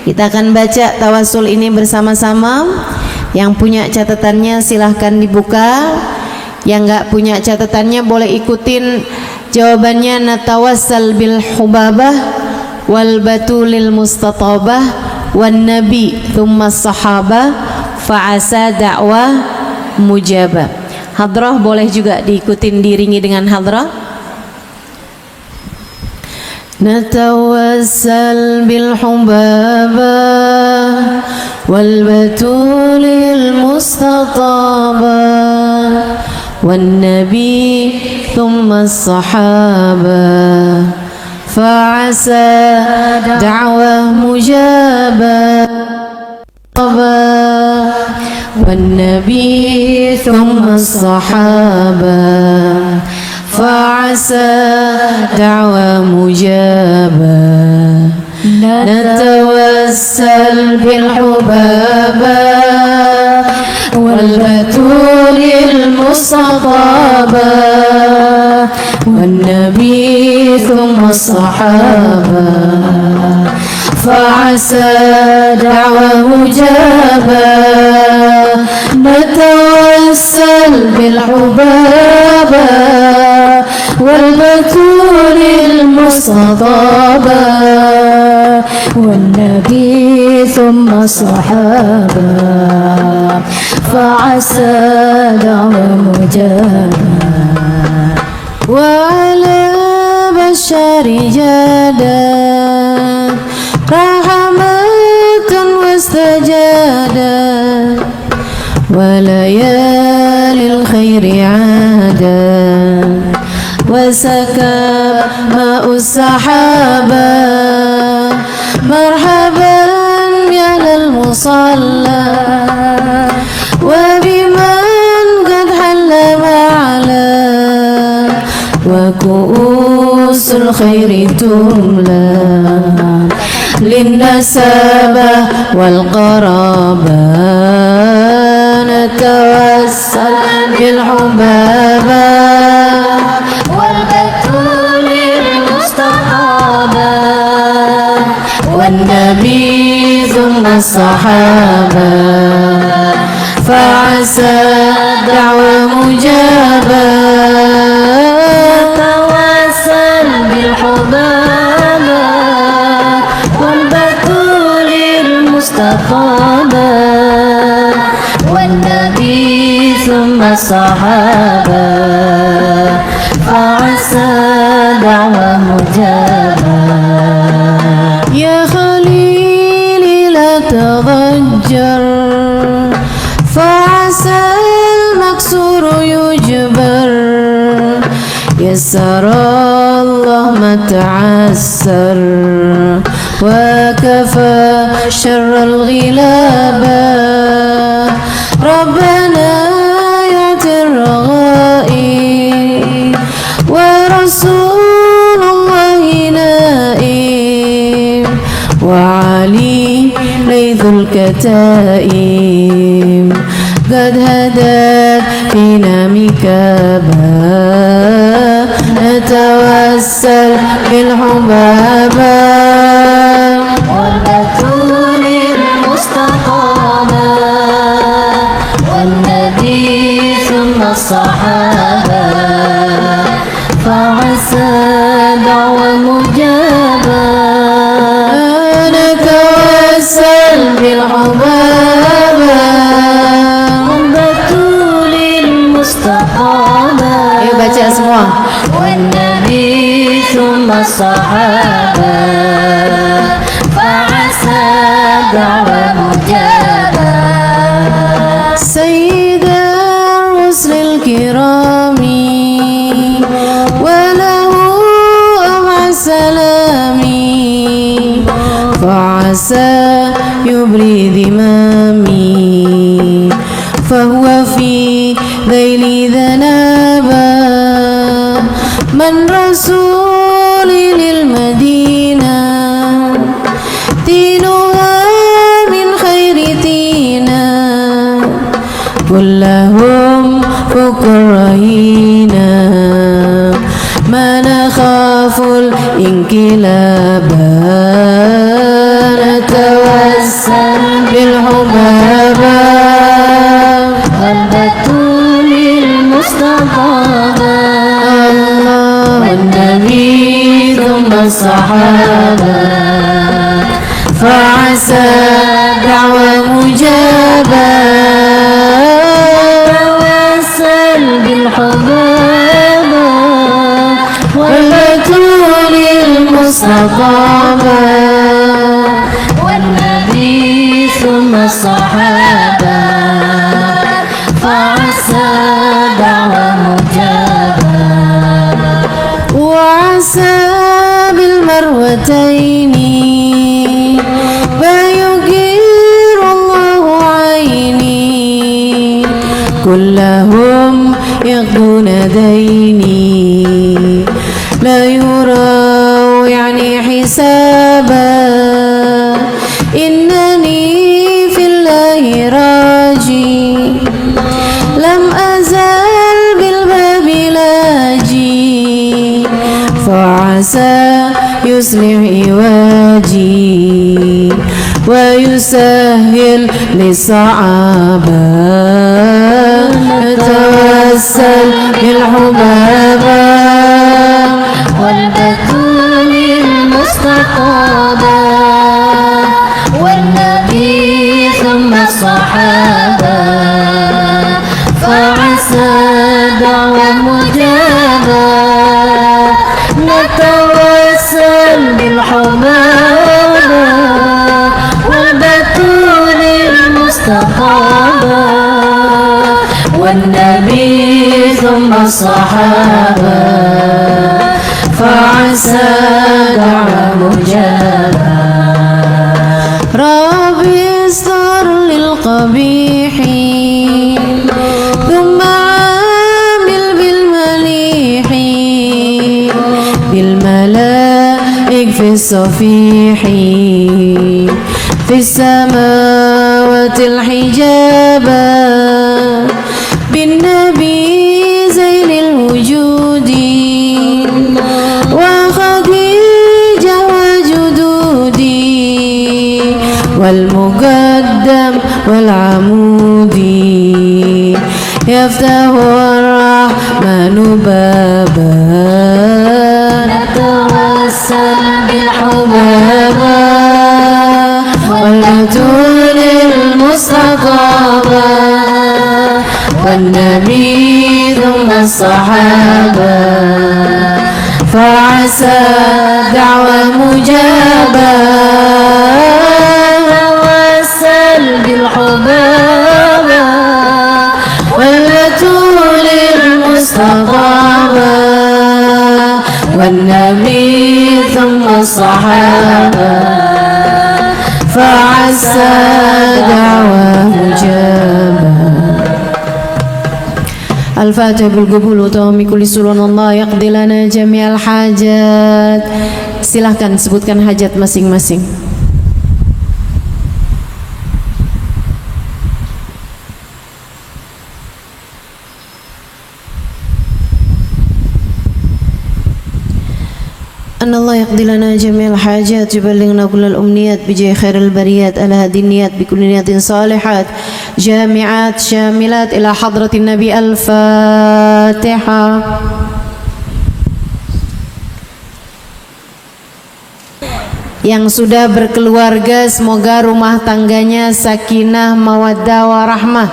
Kita akan baca tawasul ini bersama-sama. Yang punya catatannya silahkan dibuka. Yang nggak punya catatannya boleh ikutin jawabannya. Natawassal bil hubabah wal batulil mustatabah wan nabi thumma sahabah fa'asa da'wah mujabah. Hadrah boleh juga diikutin, diringi dengan hadrah. Natawassal bil hubabah wal batulil mustatabah wan nabi thumma sahabah fa'asa da'wah mujabah wan nabi thumma sahabah fa'asa da'wah mujabah. Natawassal bil hubabah wal batulil mustatabah wan nabi thumma sahabah fa'asa da'wah mujabah. Natawassal bil hubabah wal batulil mustatabah wan nabi thumma sahabah fa'asa da'wah mujabah. Wa ala bashari jadah rahmatan wastajadah wa layalil khairi adah wasakab ma'us sahabah marhaban ya lal musalla wa biman qad halla ma'ala wa ku'usul khairi tumla linnasabah wal qarabah. Natawassal bil hubabah wal batulil mustahabah wan nabi thumma sahabah fa'asa da'wah mujabah. Tawassal bil hubabah wal batulil mustahabah wan nabi thumma sahabah fa'asa da'wah mujabah. Ya khalili la tadajjar fa'asa al-maksur yujbar yassarallah ma ta'assar wa kafa syarral ghilabah rabbana ya'tir ghaib wa rasulullahi naim wa ali laythul kataim qad hadat fina mikabah. Natawassal bil hubabah wal batulil mustatabah wan nabi thumma sahabah fa'asa da'wah mujabah. Natawassal bil hubabah wal batulil mustatabah. Ayo baca semua. Wan nabi thumma sahabah fa'asa da'wah mujabah. Sayyidar rusulil kirami wa lahu am'a salami fa'asa yubri dhimami fahuwa fi dhaili dhanaba man rasuli lil madinah tinuha min khairi tina kullahum fukurahina mana khaful inkilaba. Natawa نتوسل بالحبابة والبتول المصطفى والنبي ثم الصحابة فعسى دعوة مجابة توسل بالحبابة والبتول المصطفى والنبي ثم الصحابة فعسى دعوة مجابة وعسى بالمروتين فيغير الله عيني كلهم يقضون ديني لا يرى يعني حسابا إنني في الله راجي لم أزال بالباب لاجي فعسى يصلح عواجي ويسهل للصعابة نتوسل بالحبابة والبتول المستقابة والنبي ثم الصحابة فعسى دعوة مجابة نتوسل بالحبابة والبتول المستقابة والنبي ثم الصحابة فعسى دعوة مجابة ربي استر للقبيح ثم عامل بالمليح بالملائك في الصفيح في السماوات الحجابة بالنبي زين الوجود وخديجة وجدودي والمقدم والعمود يفتح الرحمن بابا نتوسل بالحبابة والبتول المستقابة والنبي ثم الصحابة فعسى دعوة مجابة توسل بالحبابة والبتول المستقابة والنبي ثم الصحابة فعسى دعوة مجابة. الفاتحة بالقبول وتوامي كل سلون الله يقضي لنا جميع الحاجات. Silahkan sebutkan hajat masing-masing. أن الله يقضي لنا جميع الحاجات يبلغنا كل الأمنيات بجاه خير البريات على هذه النيات بكل نيات صالحات جامعات شاملات إلى حضرة النبي. الفاتحة. Yang sudah berkeluarga semoga rumah tangganya sakinah mawaddah warahmah.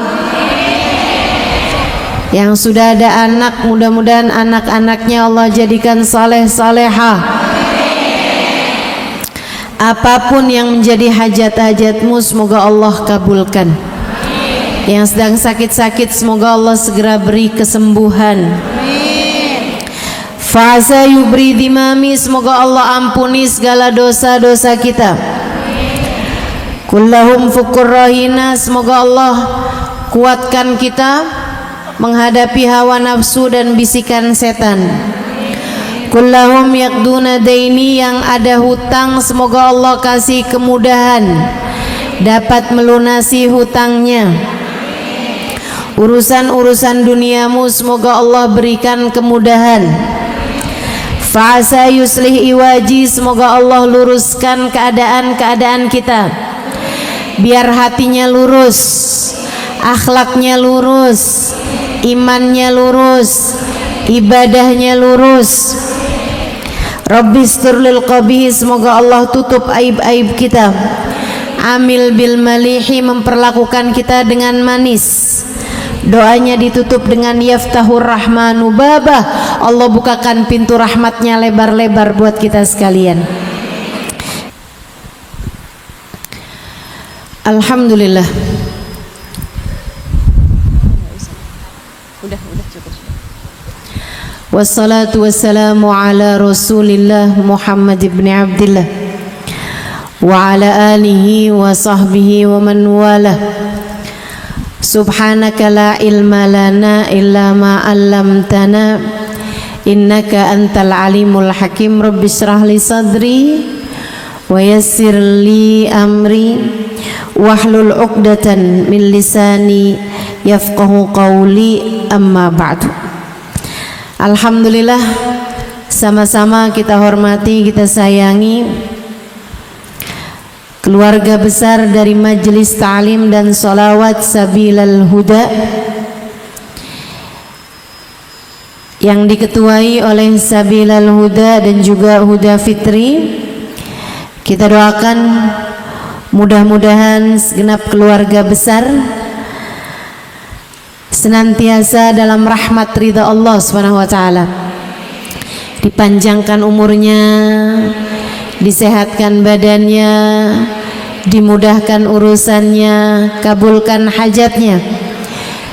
Yang sudah ada anak mudah-mudahan anak-anaknya Allah jadikan saleh salehah. Apapun yang menjadi hajat-hajatmu semoga Allah kabulkan. Yang sedang sakit-sakit semoga Allah segera beri kesembuhan. Fa'asa yubri dimami semoga Allah ampuni segala dosa-dosa kita. Kullahum fukur rahina semoga Allah kuatkan kita menghadapi hawa nafsu dan bisikan setan. Kullahum yaqduna daini yang ada hutang semoga Allah kasih kemudahan dapat melunasi hutangnya. Urusan-urusan duniamu semoga Allah berikan kemudahan. Fa'asa yuslih iwaji semoga Allah luruskan keadaan-keadaan kita. biar hatinya lurus, akhlaknya lurus, imannya lurus, ibadahnya lurus. Rabbistur lil qabih, semoga Allah tutup aib-aib kita. Amil bil malihi, memperlakukan kita dengan manis. Doanya ditutup dengan yaftahur rahmanu babah, Allah bukakan pintu rahmatnya lebar-lebar buat kita sekalian. Alhamdulillah. Udah cukup. Wassalatu wassalamu ala Rasulillah Muhammad ibn Abdillah wa ala alihi wa sahbihi wa man walah. Subhanaka la ilma lana illa ma 'allamtana innaka antal alimul hakim. Rabbi shrah li sadri wa yassir li amri wahlul 'uqdatan min lisani yafqahu qawli, amma ba'du. Alhamdulillah, sama-sama kita hormati, kita sayangi keluarga besar dari Majelis Ta'lim dan Sholawat Sabilal Huda yang diketuai oleh Sabilal Huda dan juga Huda Fitri. Kita doakan mudah-mudahan segenap keluarga besar senantiasa dalam rahmat ridha Allah Subhanahu wa taala. Dipanjangkan umurnya, disehatkan badannya, dimudahkan urusannya, kabulkan hajatnya,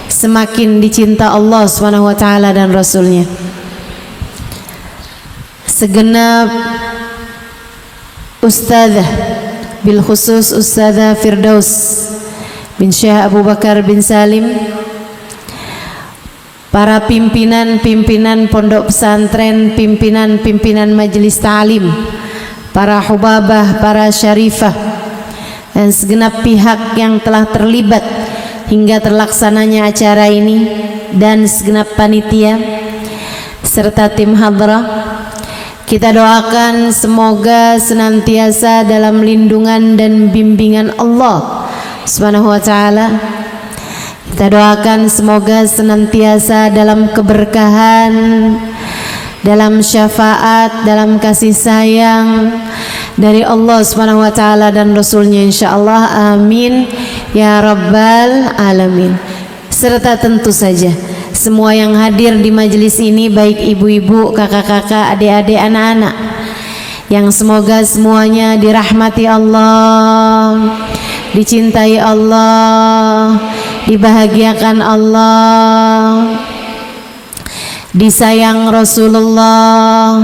semakin dicinta Allah Subhanahu wa taala dan Rasulnya. Segenap ustadzah, bil khusus Ustadzah Firdaus bin Syekh Abu Bakar bin Salim, para pimpinan-pimpinan pondok pesantren, pimpinan-pimpinan majelis ta'lim, para hubabah, para syarifah, dan segenap pihak yang telah terlibat hingga terlaksananya acara ini, dan segenap panitia serta tim hadrah, kita doakan semoga senantiasa dalam lindungan dan bimbingan Allah Subhanahu wa taala. Kita doakan semoga senantiasa dalam keberkahan, dalam syafaat, dalam kasih sayang dari Allah Subhanahu wa taala dan Rasulnya, insyaallah, amin ya rabbal alamin. Serta tentu saja semua yang hadir di majelis ini, baik ibu-ibu, kakak-kakak, adik-adik, anak-anak, yang semoga semuanya dirahmati Allah, dicintai Allah, dibahagiakan Allah, disayang Rasulullah,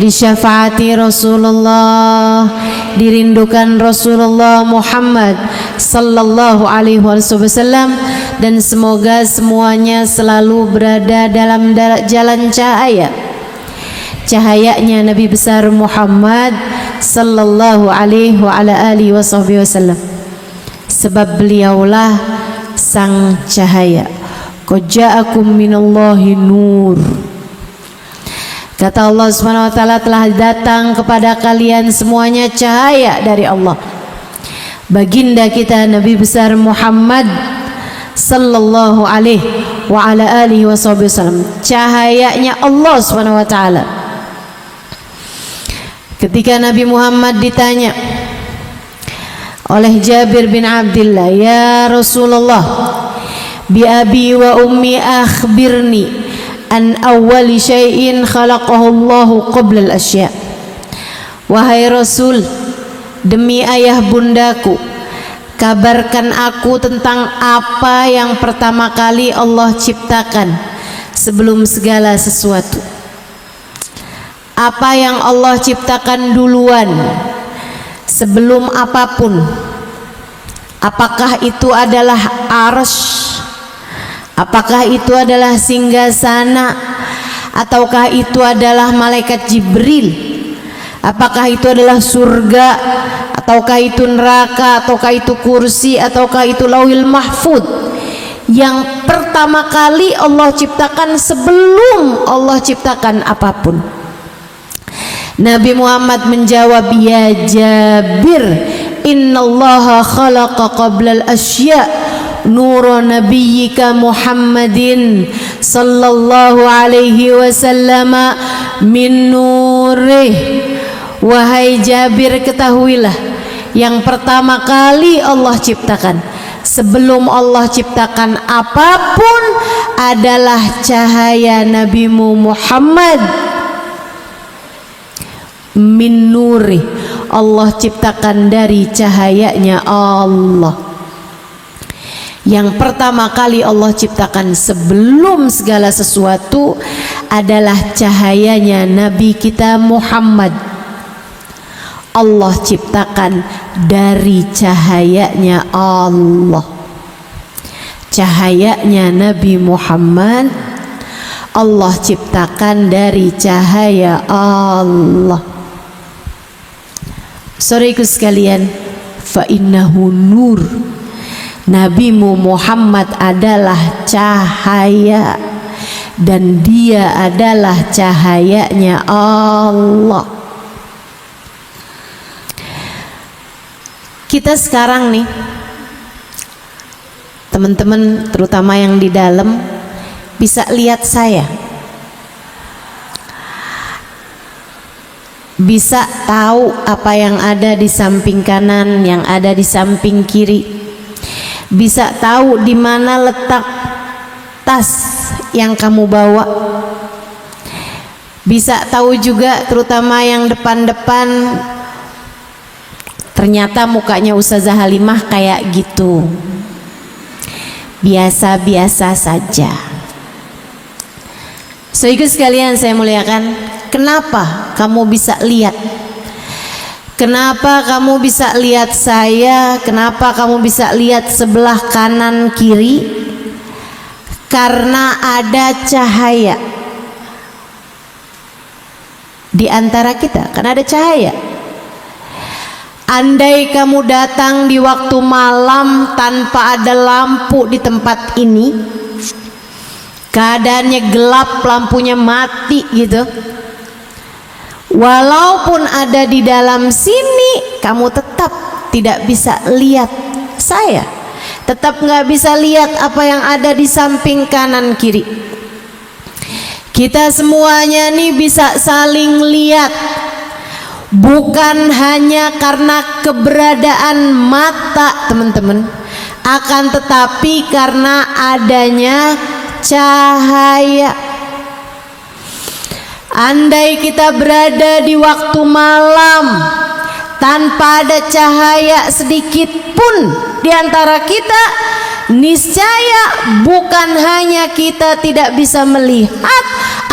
disyafaati Rasulullah, dirindukan Rasulullah Muhammad sallallahu alaihi wasallam, dan semoga semuanya selalu berada dalam jalan cahayanya Nabi besar Muhammad sallallahu alaihi wa ala alihi wasallam, sebab beliaulah sang cahaya. Qad ja'akum minallahi nur. Kata Allah Subhanahu wa taala, telah datang kepada kalian semuanya cahaya dari Allah. Baginda kita Nabi besar Muhammad sallallahu alaihi wa ala alihi wasallam, cahayanya Allah Subhanahu wa taala. Ketika Nabi Muhammad ditanya oleh Jabir bin Abdullah, ya Rasulullah, bi abi wa ummi akhbirni an awwali syai'in khalaqahu Allahu qabla al-asya'. Wahai Rasul, demi ayah bundaku, kabarkan aku tentang apa yang pertama kali Allah ciptakan sebelum segala sesuatu. Apa yang Allah ciptakan duluan sebelum apapun. Apakah itu adalah arsy? Apakah itu adalah singgasana? Ataukah itu adalah malaikat Jibril? Apakah itu adalah surga? Ataukah itu neraka? Ataukah itu kursi? Ataukah itu lauhil mahfud? Yang pertama kali Allah ciptakan sebelum Allah ciptakan apapun. Nabi Muhammad menjawab, ya Jabir, innallaha khalaqa qablal asya nura nabiyyika Muhammadin sallallahu alaihi wasallam min nurih. Wahai Jabir, ketahuilah yang pertama kali Allah ciptakan sebelum Allah ciptakan apapun adalah cahaya Nabimu Muhammad. Min nuri, Allah ciptakan dari cahayanya Allah. Yang pertama kali Allah ciptakan sebelum segala sesuatu adalah cahayanya Nabi kita Muhammad. Allah ciptakan dari cahayanya Allah. Cahayanya Nabi Muhammad Allah ciptakan dari cahaya Allah. Saudaraku sekalian, fa innahu nur. Nabimu Muhammad adalah cahaya dan dia adalah cahayanya Allah. Kita sekarang nih, teman-teman terutama yang di dalam bisa lihat saya, bisa tahu apa yang ada di samping kanan, yang ada di samping kiri, bisa tahu di mana letak tas yang kamu bawa, bisa tahu juga terutama yang depan-depan, ternyata mukanya Ustazah Halimah kayak gitu, biasa-biasa saja. Saudaraku sekalian saya muliakan, kenapa kamu bisa lihat? Kenapa kamu bisa lihat saya? Kenapa kamu bisa lihat sebelah kanan kiri? Karena ada cahaya di antara kita, karena ada cahaya. Andai kamu datang di waktu malam tanpa ada lampu di tempat ini, keadaannya gelap, lampunya mati gitu, walaupun ada di dalam sini, kamu tetap tidak bisa lihat saya, tetap nggak bisa lihat apa yang ada di samping kanan kiri. Kita semuanya nih bisa saling lihat, bukan hanya karena keberadaan mata teman-teman, akan tetapi karena adanya cahaya. Andai kita berada di waktu malam tanpa ada cahaya sedikit pun di antara kita, niscaya bukan hanya kita tidak bisa melihat,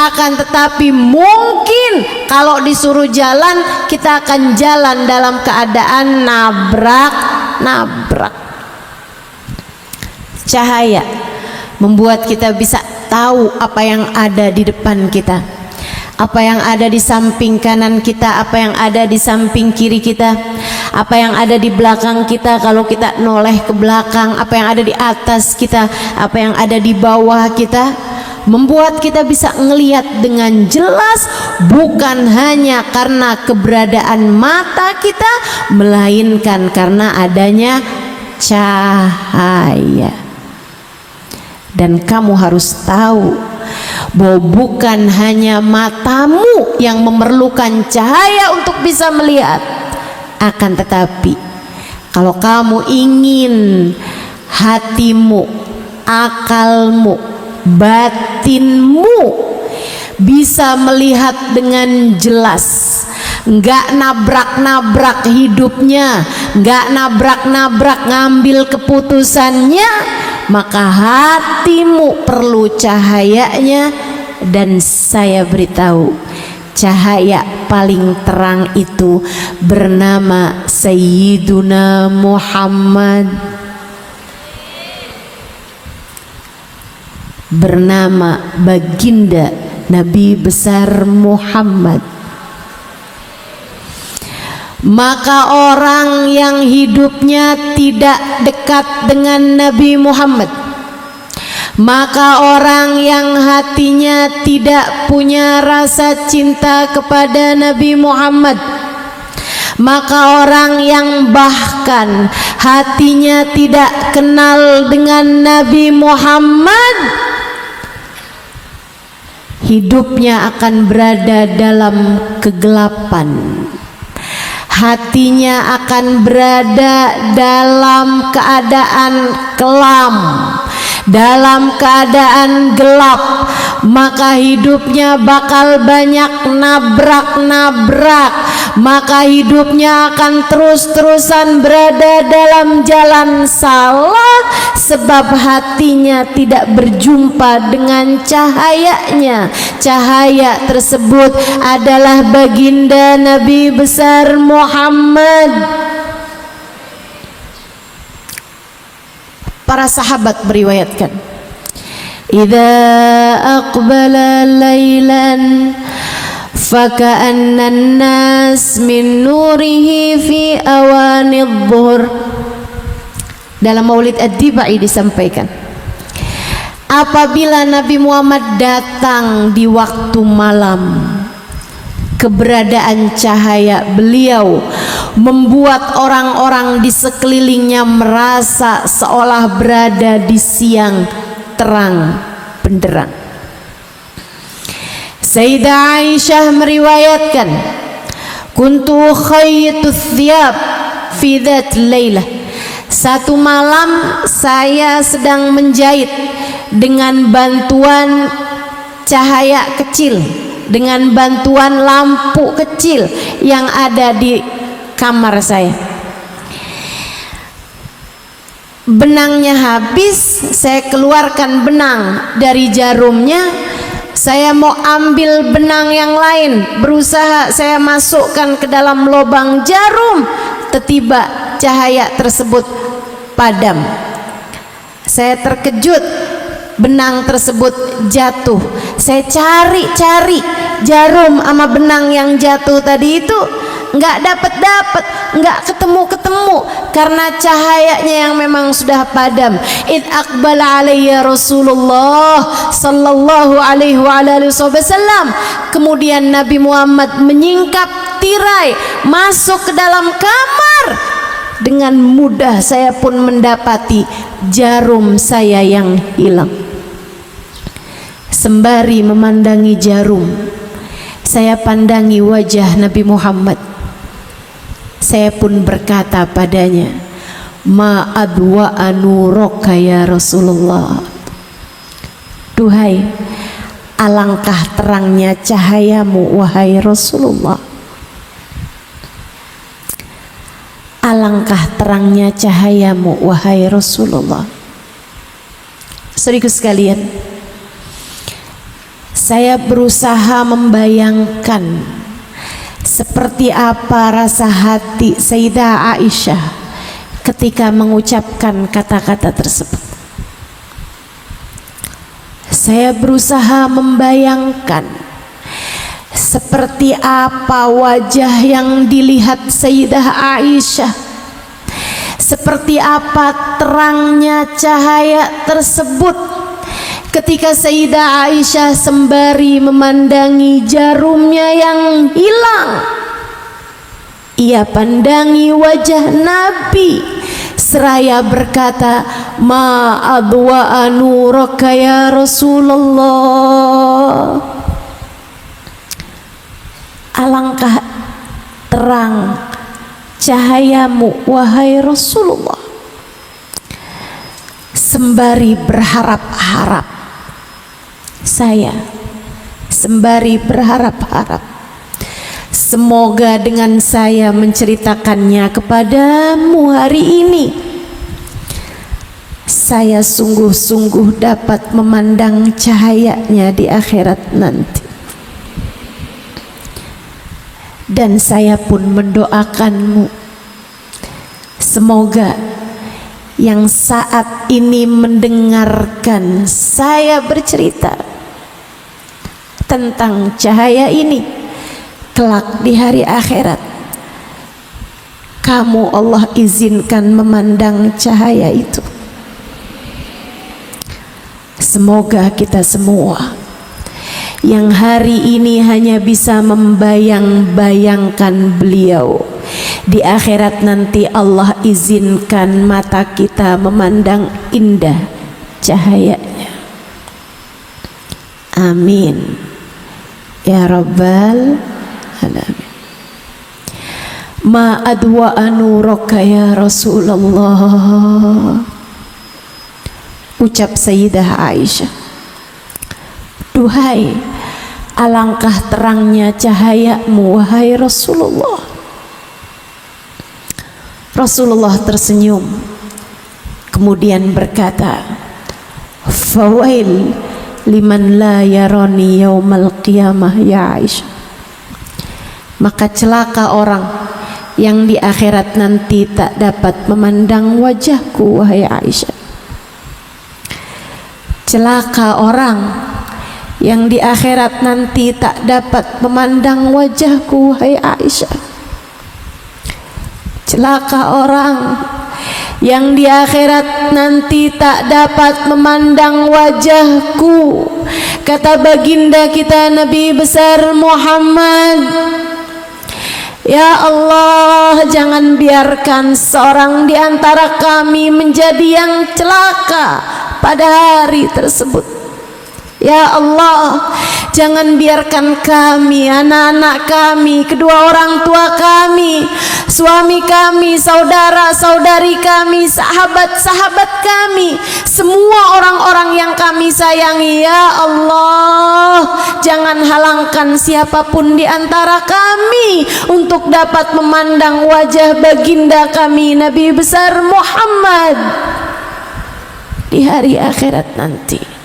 akan tetapi mungkin kalau disuruh jalan, kita akan jalan dalam keadaan nabrak. Cahaya membuat kita bisa tahu apa yang ada di depan kita, apa yang ada di samping kanan kita, apa yang ada di samping kiri kita, apa yang ada di belakang kita kalau kita noleh ke belakang, apa yang ada di atas kita, apa yang ada di bawah kita, membuat kita bisa ngelihat dengan jelas, bukan hanya karena keberadaan mata kita, melainkan karena adanya cahaya. Dan kamu harus tahu bahwa bukan hanya matamu yang memerlukan cahaya untuk bisa melihat, akan tetapi kalau kamu ingin hatimu, akalmu, batinmu bisa melihat dengan jelas, nggak nabrak-nabrak hidupnya, nggak nabrak-nabrak ngambil keputusannya, maka hatimu perlu cahayanya. Dan saya beritahu, cahaya paling terang itu bernama Sayyiduna Muhammad, bernama baginda Nabi besar Muhammad. Maka orang yang hidupnya tidak dekat dengan Nabi Muhammad, maka orang yang hatinya tidak punya rasa cinta kepada Nabi Muhammad, Maka orang yang bahkan hatinya tidak kenal dengan Nabi Muhammad, hidupnya akan berada dalam kegelapan, hatinya akan berada dalam keadaan kelam, dalam keadaan gelap. Maka hidupnya bakal banyak nabrak-nabrak, maka hidupnya akan terus-terusan berada dalam jalan salah, sebab hatinya tidak berjumpa dengan cahayanya. Cahaya tersebut adalah baginda Nabi besar Muhammad. Para sahabat meriwayatkan, idza aqbala lailan faka'anna an-nas min nurihi fi awanidh dhuhr. Dalam Maulid Ad-Dibai disampaikan, apabila Nabi Muhammad datang di waktu malam, keberadaan cahaya beliau membuat orang-orang di sekelilingnya merasa seolah berada di siang terang benderang. Sayyidah Aisyah meriwayatkan, kuntu khayyitu thiyab fi dzat lailah. Satu malam saya sedang menjahit dengan bantuan cahaya kecil, dengan bantuan lampu kecil yang ada di kamar saya. Benangnya habis, saya keluarkan benang dari jarumnya. Saya mau ambil benang yang lain, berusaha saya masukkan ke dalam lubang jarum. Tiba-tiba cahaya tersebut padam. Saya terkejut, benang tersebut jatuh. Saya cari-cari jarum sama benang yang jatuh tadi itu, nggak dapat, nggak ketemu, karena cahayanya yang memang sudah padam. Id aqbala alayya Rasulullah sallallahu alaihi wasallam. Kemudian Nabi Muhammad menyingkap tirai masuk ke dalam kamar. Dengan mudah saya pun mendapati jarum saya yang hilang. Sembari memandangi jarum, saya pandangi wajah Nabi Muhammad. Saya pun berkata padanya, ma adwa'a nuraka ya Rasulullah. Duhai, alangkah terangnya cahayamu wahai Rasulullah. Alangkah terangnya cahayamu wahai Rasulullah. Saudaraku sekalian, saya berusaha membayangkan seperti apa rasa hati Sayyidah Aisyah ketika mengucapkan kata-kata tersebut. Saya berusaha membayangkan seperti apa wajah yang dilihat Sayyidah Aisyah, seperti apa terangnya cahaya tersebut ketika Sayyidah Aisyah sembari memandangi jarumnya yang hilang. Ia pandangi wajah Nabi seraya berkata, ma adwa'a nuraka ya Rasulullah. Alangkah terang cahayamu wahai Rasulullah. Sembari berharap-harap, saya sembari berharap-harap, semoga dengan saya menceritakannya kepadamu hari ini, saya sungguh-sungguh dapat memandang cahayanya di akhirat nanti. Dan saya pun mendoakanmu, semoga yang saat ini mendengarkan saya bercerita tentang cahaya ini, kelak di hari akhirat kamu Allah izinkan memandang cahaya itu. Semoga kita semua yang hari ini hanya bisa membayang-bayangkan beliau, Di akhirat nanti Allah izinkan mata kita memandang indah cahayanya. Amin ya Rabbal alamin. Ma adwa nuraka ya Rasulullah. Ucap Sayyidah Aisyah, duhai alangkah terangnya cahayamu wahai Rasulullah. Rasulullah tersenyum kemudian berkata, fawail liman la yarani yaumal qiyamah ya Aisyah. Maka celaka orang yang di akhirat nanti tak dapat memandang wajahku wahai Aisyah. Celaka orang yang di akhirat nanti tak dapat memandang wajahku wahai Aisyah. Celaka orang yang di akhirat nanti tak dapat memandang wajahku. Kata baginda kita Nabi besar Muhammad, ya Allah, jangan biarkan seorang di antara kami menjadi yang celaka pada hari tersebut. Ya Allah, jangan biarkan kami, anak-anak kami, kedua orang tua kami, suami kami, saudara-saudari kami, sahabat-sahabat kami, semua orang-orang yang kami sayangi. Ya Allah, jangan halangkan siapapun di antara kami untuk dapat memandang wajah baginda kami Nabi besar Muhammad di hari akhirat nanti.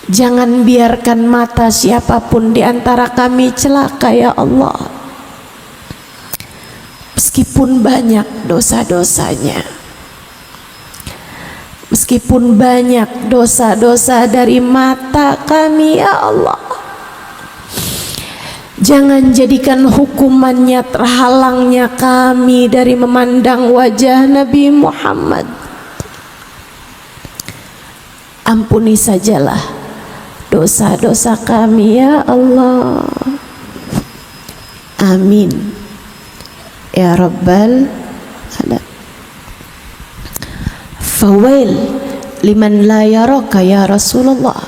Jangan biarkan mata siapapun di antara kami celaka ya Allah. Meskipun banyak dosa-dosanya, meskipun banyak dosa-dosa dari mata kami ya Allah, jangan jadikan hukumannya terhalangnya kami dari memandang wajah Nabi Muhammad. Ampuni sajalah dosa-dosa kami ya Allah. Amin ya Rabbal alamin. Fawail liman la yaraka ya Rasulullah.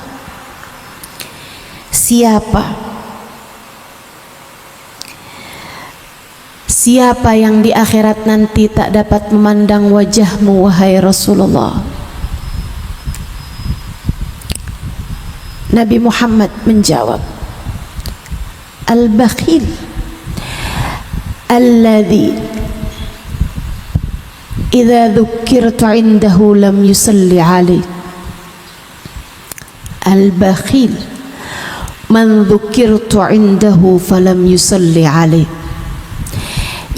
Siapa yang di akhirat nanti tak dapat memandang wajahmu wahai Rasulullah? Nabi Muhammad menjawab, al-bakhil alladhi idza dzukirtu indahu lam yusalli alaih. Al-bakhil man dzukirtu indahu falam yusalli alaih.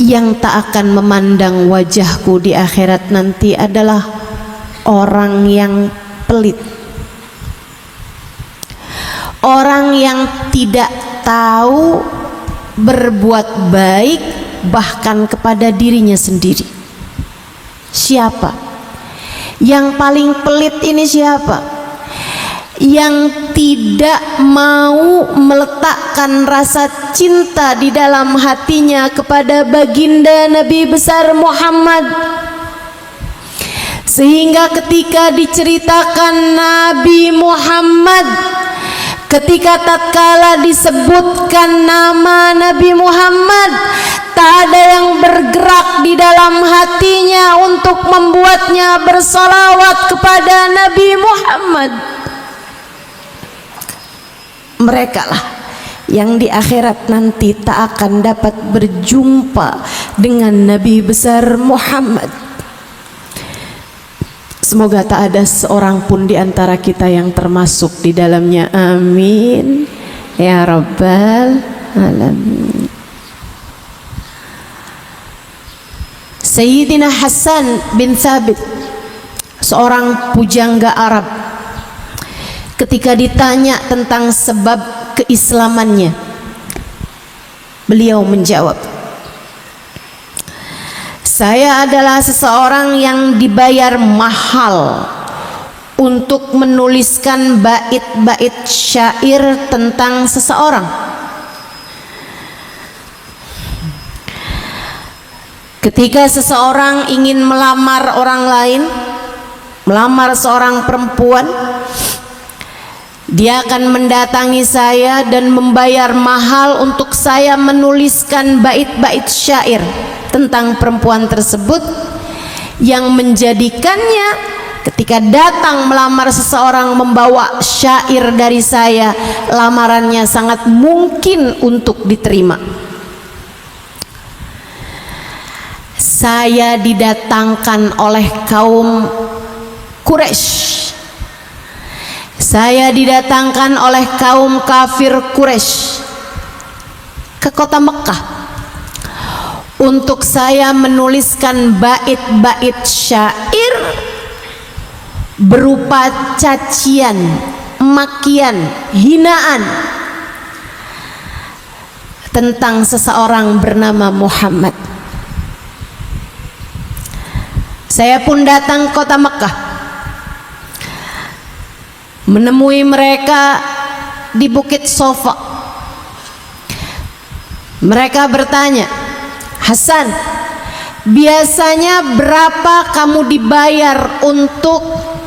Yang tak akan memandang wajahku di akhirat nanti adalah orang yang pelit, orang yang tidak tahu berbuat baik bahkan kepada dirinya sendiri. Siapa? Yang paling pelit ini siapa? Yang tidak mau meletakkan rasa cinta di dalam hatinya kepada baginda Nabi besar Muhammad, sehingga ketika diceritakan Nabi Muhammad, ketika tatkala disebutkan nama Nabi Muhammad, tak ada yang bergerak di dalam hatinya untuk membuatnya bersolawat kepada Nabi Muhammad. Mereka lah yang di akhirat nanti tak akan dapat berjumpa dengan Nabi besar Muhammad. Semoga tak ada seorang pun di antara kita yang termasuk di dalamnya. Amin ya Rabbal alamin. Sayyidina Hasan bin Thabit, seorang pujangga Arab, ketika ditanya tentang sebab keislamannya, beliau menjawab, saya adalah seseorang yang dibayar mahal untuk menuliskan bait-bait syair tentang seseorang. Ketika seseorang ingin melamar orang lain, melamar seorang perempuan, dia akan mendatangi saya dan membayar mahal untuk saya menuliskan bait-bait syair tentang perempuan tersebut, yang menjadikannya ketika datang melamar seseorang membawa syair dari saya, lamarannya sangat mungkin untuk diterima. Saya didatangkan oleh kaum Quraisy. Saya didatangkan oleh kaum kafir Quraisy ke kota Mekah untuk saya menuliskan bait-bait syair berupa cacian, makian, hinaan tentang seseorang bernama Muhammad. Saya pun datang ke kota Mekah, menemui mereka di Bukit Sofa. Mereka bertanya, "Hasan, biasanya berapa kamu dibayar untuk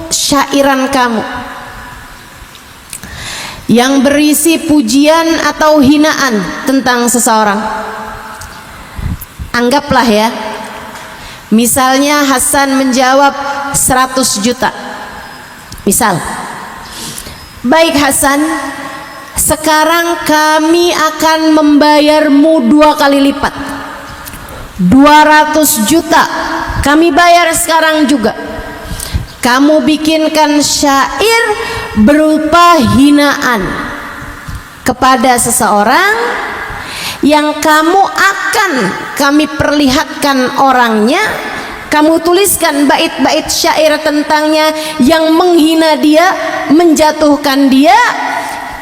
syairan kamu yang berisi pujian atau hinaan tentang seseorang?" Anggaplah ya, misalnya Hasan menjawab 100 juta. Misal, "Baik Hasan, sekarang kami akan membayarmu 2 kali lipat, 200 juta kami bayar sekarang juga. Kamu bikinkan syair berupa hinaan kepada seseorang yang kamu akan kami perlihatkan orangnya. Kamu tuliskan bait-bait syair tentangnya yang menghina dia, menjatuhkan dia.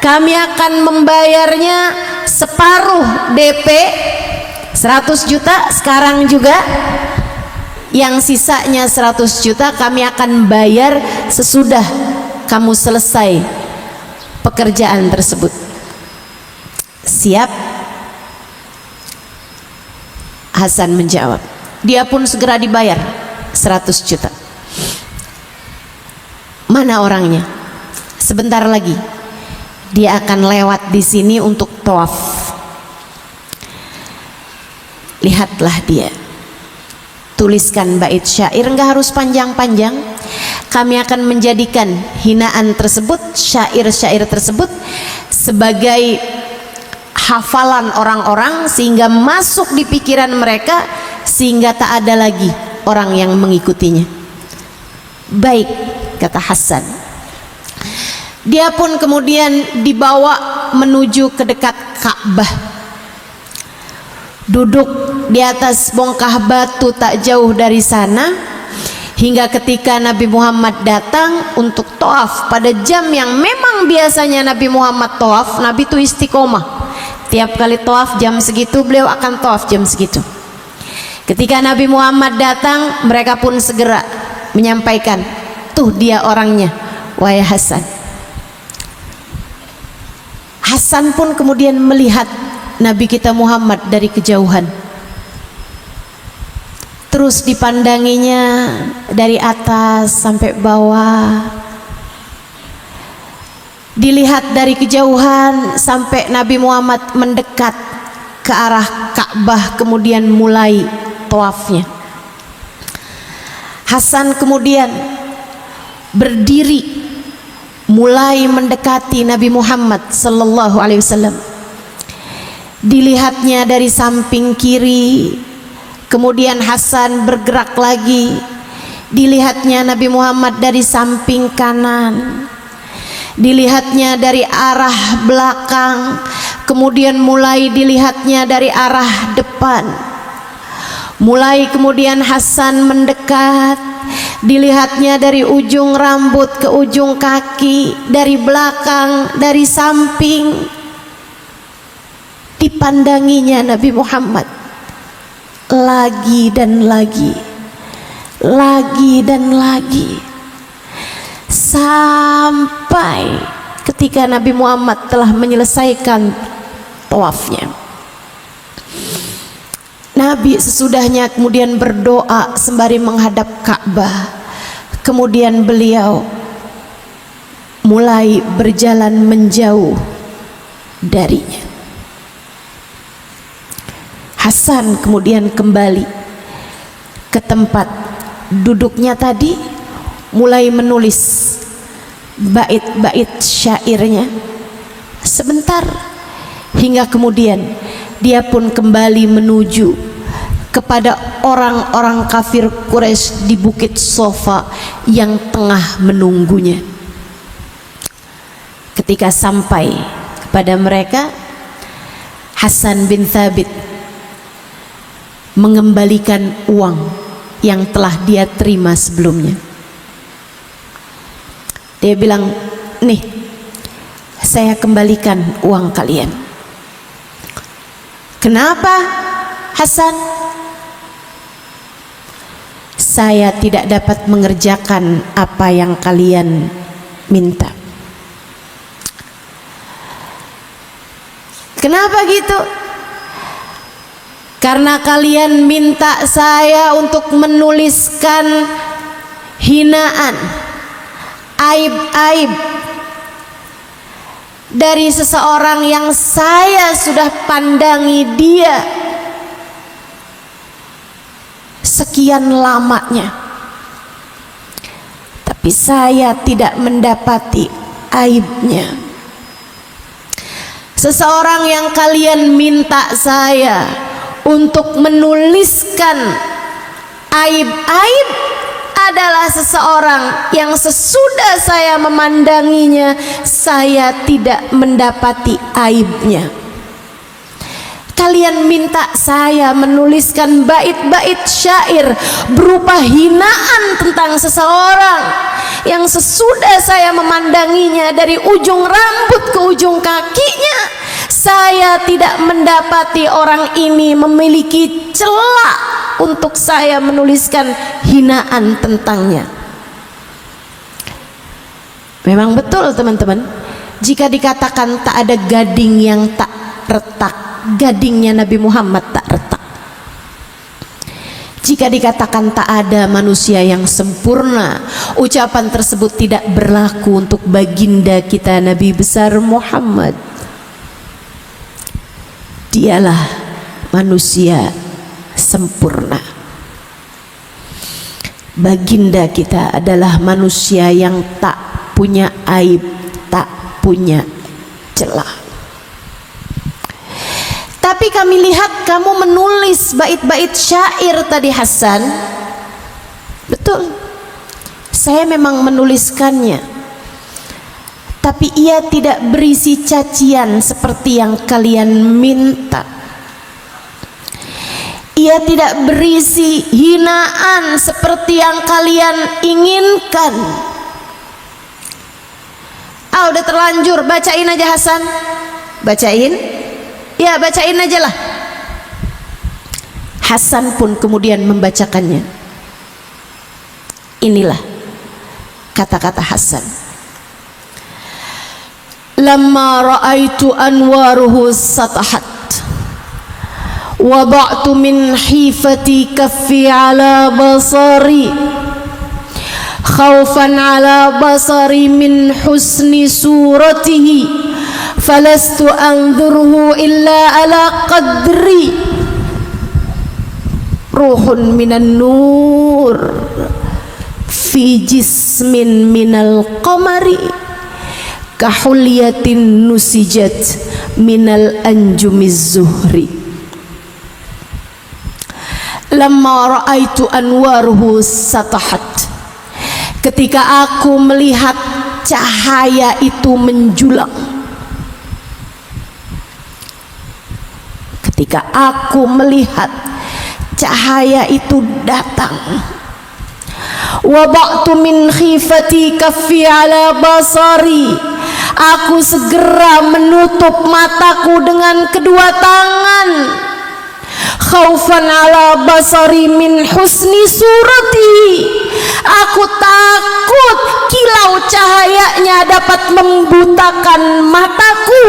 Kami akan membayarnya separuh DP 100 juta sekarang juga. Yang sisanya 100 juta kami akan bayar sesudah kamu selesai pekerjaan tersebut. Siap?" Hasan menjawab. Dia pun segera dibayar 100 juta. Mana orangnya? Sebentar lagi dia akan lewat di sini untuk tawaf. Lihatlah dia. Tuliskan bait syair, enggak harus panjang-panjang. Kami akan menjadikan hinaan tersebut, syair-syair tersebut sebagai hafalan orang-orang sehingga masuk di pikiran mereka, sehingga tak ada lagi orang yang mengikutinya. "Baik," kata Hasan. Dia pun kemudian dibawa menuju ke dekat Ka'bah. Duduk di atas bongkah batu tak jauh dari sana, hingga ketika Nabi Muhammad datang untuk tawaf pada jam yang memang biasanya Nabi Muhammad tawaf. Nabi itu istiqomah, tiap kali tawaf jam segitu beliau akan tawaf jam segitu. Ketika Nabi Muhammad datang, mereka pun segera menyampaikan, "Tuh dia orangnya, wahai Hasan." Hasan pun kemudian melihat Nabi kita Muhammad dari kejauhan. Terus dipandanginya dari atas sampai bawah. Dilihat dari kejauhan sampai Nabi Muhammad mendekat ke arah Ka'bah, kemudian mulai tawafnya. Hasan kemudian berdiri mulai mendekati Nabi Muhammad sallallahu alaihi wasallam. Dilihatnya dari samping kiri, kemudian Hasan bergerak lagi. Dilihatnya Nabi Muhammad dari samping kanan, dilihatnya dari arah belakang, kemudian mulai dilihatnya dari arah depan. Mulai kemudian Hasan mendekat, dilihatnya dari ujung rambut ke ujung kaki, dari belakang, dari samping. Dipandanginya Nabi Muhammad lagi dan lagi, lagi dan lagi, sampai ketika Nabi Muhammad telah menyelesaikan tawafnya. Nabi sesudahnya kemudian berdoa sembari menghadap Ka'bah. Kemudian beliau mulai berjalan menjauh darinya. Hasan kemudian kembali ke tempat duduknya tadi, mulai menulis bait-bait syairnya sebentar, hingga kemudian dia pun kembali menuju kepada orang-orang kafir Quraisy di Bukit Sofa yang tengah menunggunya. Ketika sampai kepada mereka, Hasan bin Thabit mengembalikan uang yang telah dia terima sebelumnya. Dia bilang, nih, saya kembalikan uang kalian. Kenapa, Hasan? Saya tidak dapat mengerjakan apa yang kalian minta. Kenapa gitu? Karena kalian minta saya untuk menuliskan hinaan, aib-aib dari seseorang yang saya sudah pandangi dia sekian lamanya, tapi saya tidak mendapati aibnya. Seseorang yang kalian minta saya untuk menuliskan aib-aib adalah seseorang yang sesudah saya memandanginya, saya tidak mendapati aibnya. Kalian minta saya menuliskan bait-bait syair berupa hinaan tentang seseorang yang sesudah saya memandanginya dari ujung rambut ke ujung kakinya, saya tidak mendapati orang ini memiliki celah untuk saya menuliskan hinaan tentangnya. Memang betul teman-teman, jika dikatakan tak ada gading yang tak retak, gadingnya Nabi Muhammad tak retak. Jika dikatakan tak ada manusia yang sempurna, ucapan tersebut tidak berlaku untuk baginda kita Nabi besar Muhammad. Dialah manusia sempurna. Baginda kita adalah manusia yang tak punya aib, tak punya celah. Tapi kami lihat kamu menulis bait-bait syair tadi, Hasan. Betul, saya memang menuliskannya, tapi ia tidak berisi cacian seperti yang kalian minta. Ia tidak berisi hinaan seperti yang kalian inginkan. Udah terlanjur, bacain aja Hasan. Bacain. Ya, bacain aja lah. Hasan pun kemudian membacakannya. Inilah kata-kata Hasan. Lamma ra'aitu anwaruhu satahat, wada'tu min hifati kaffi ala basari, khawfan ala basari min husni suratihi, falastu anzurhu illa ala qadri ruhun minan nur fi jismin minal qamari kahulyatin nusijat minal anjumiz zuhri. Lamma ra'aitu anwaruhu satahat, ketika aku melihat cahaya itu menjulang, ketika aku melihat cahaya itu datang, wada'tu min khifati kaffi ala basari, aku segera menutup mataku dengan kedua tangan, khaufan ala basari min husni surati, aku takut kilau cahayanya dapat membutakan mataku.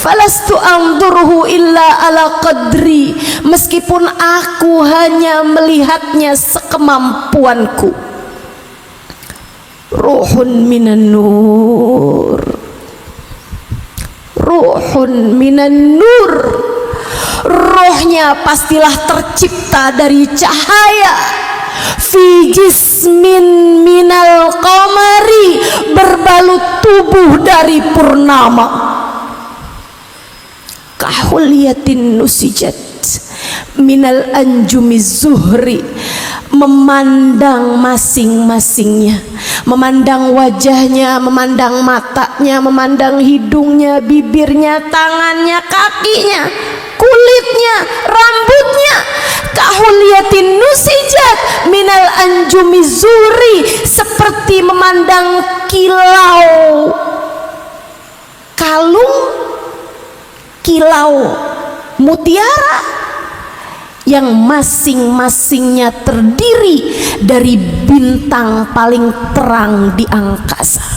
falastu anzurhu illa ala qadri, meskipun aku hanya melihatnya sekemampuanku. Ruhun minan nur, ruhun minan nur, rohnya pastilah tercipta dari cahaya. Fi jismin minal qamari, berbalut tubuh dari purnama. Kahulyatin nusijat minal anjumi zuhri, memandang masing-masingnya, memandang wajahnya, memandang matanya, memandang hidungnya, bibirnya, tangannya, kakinya, kulitnya, rambutnya. Kahulyatin nusijat minal anjumi zuhri, seperti memandang kilau, kalung kilau mutiara yang masing-masingnya terdiri dari bintang paling terang di angkasa.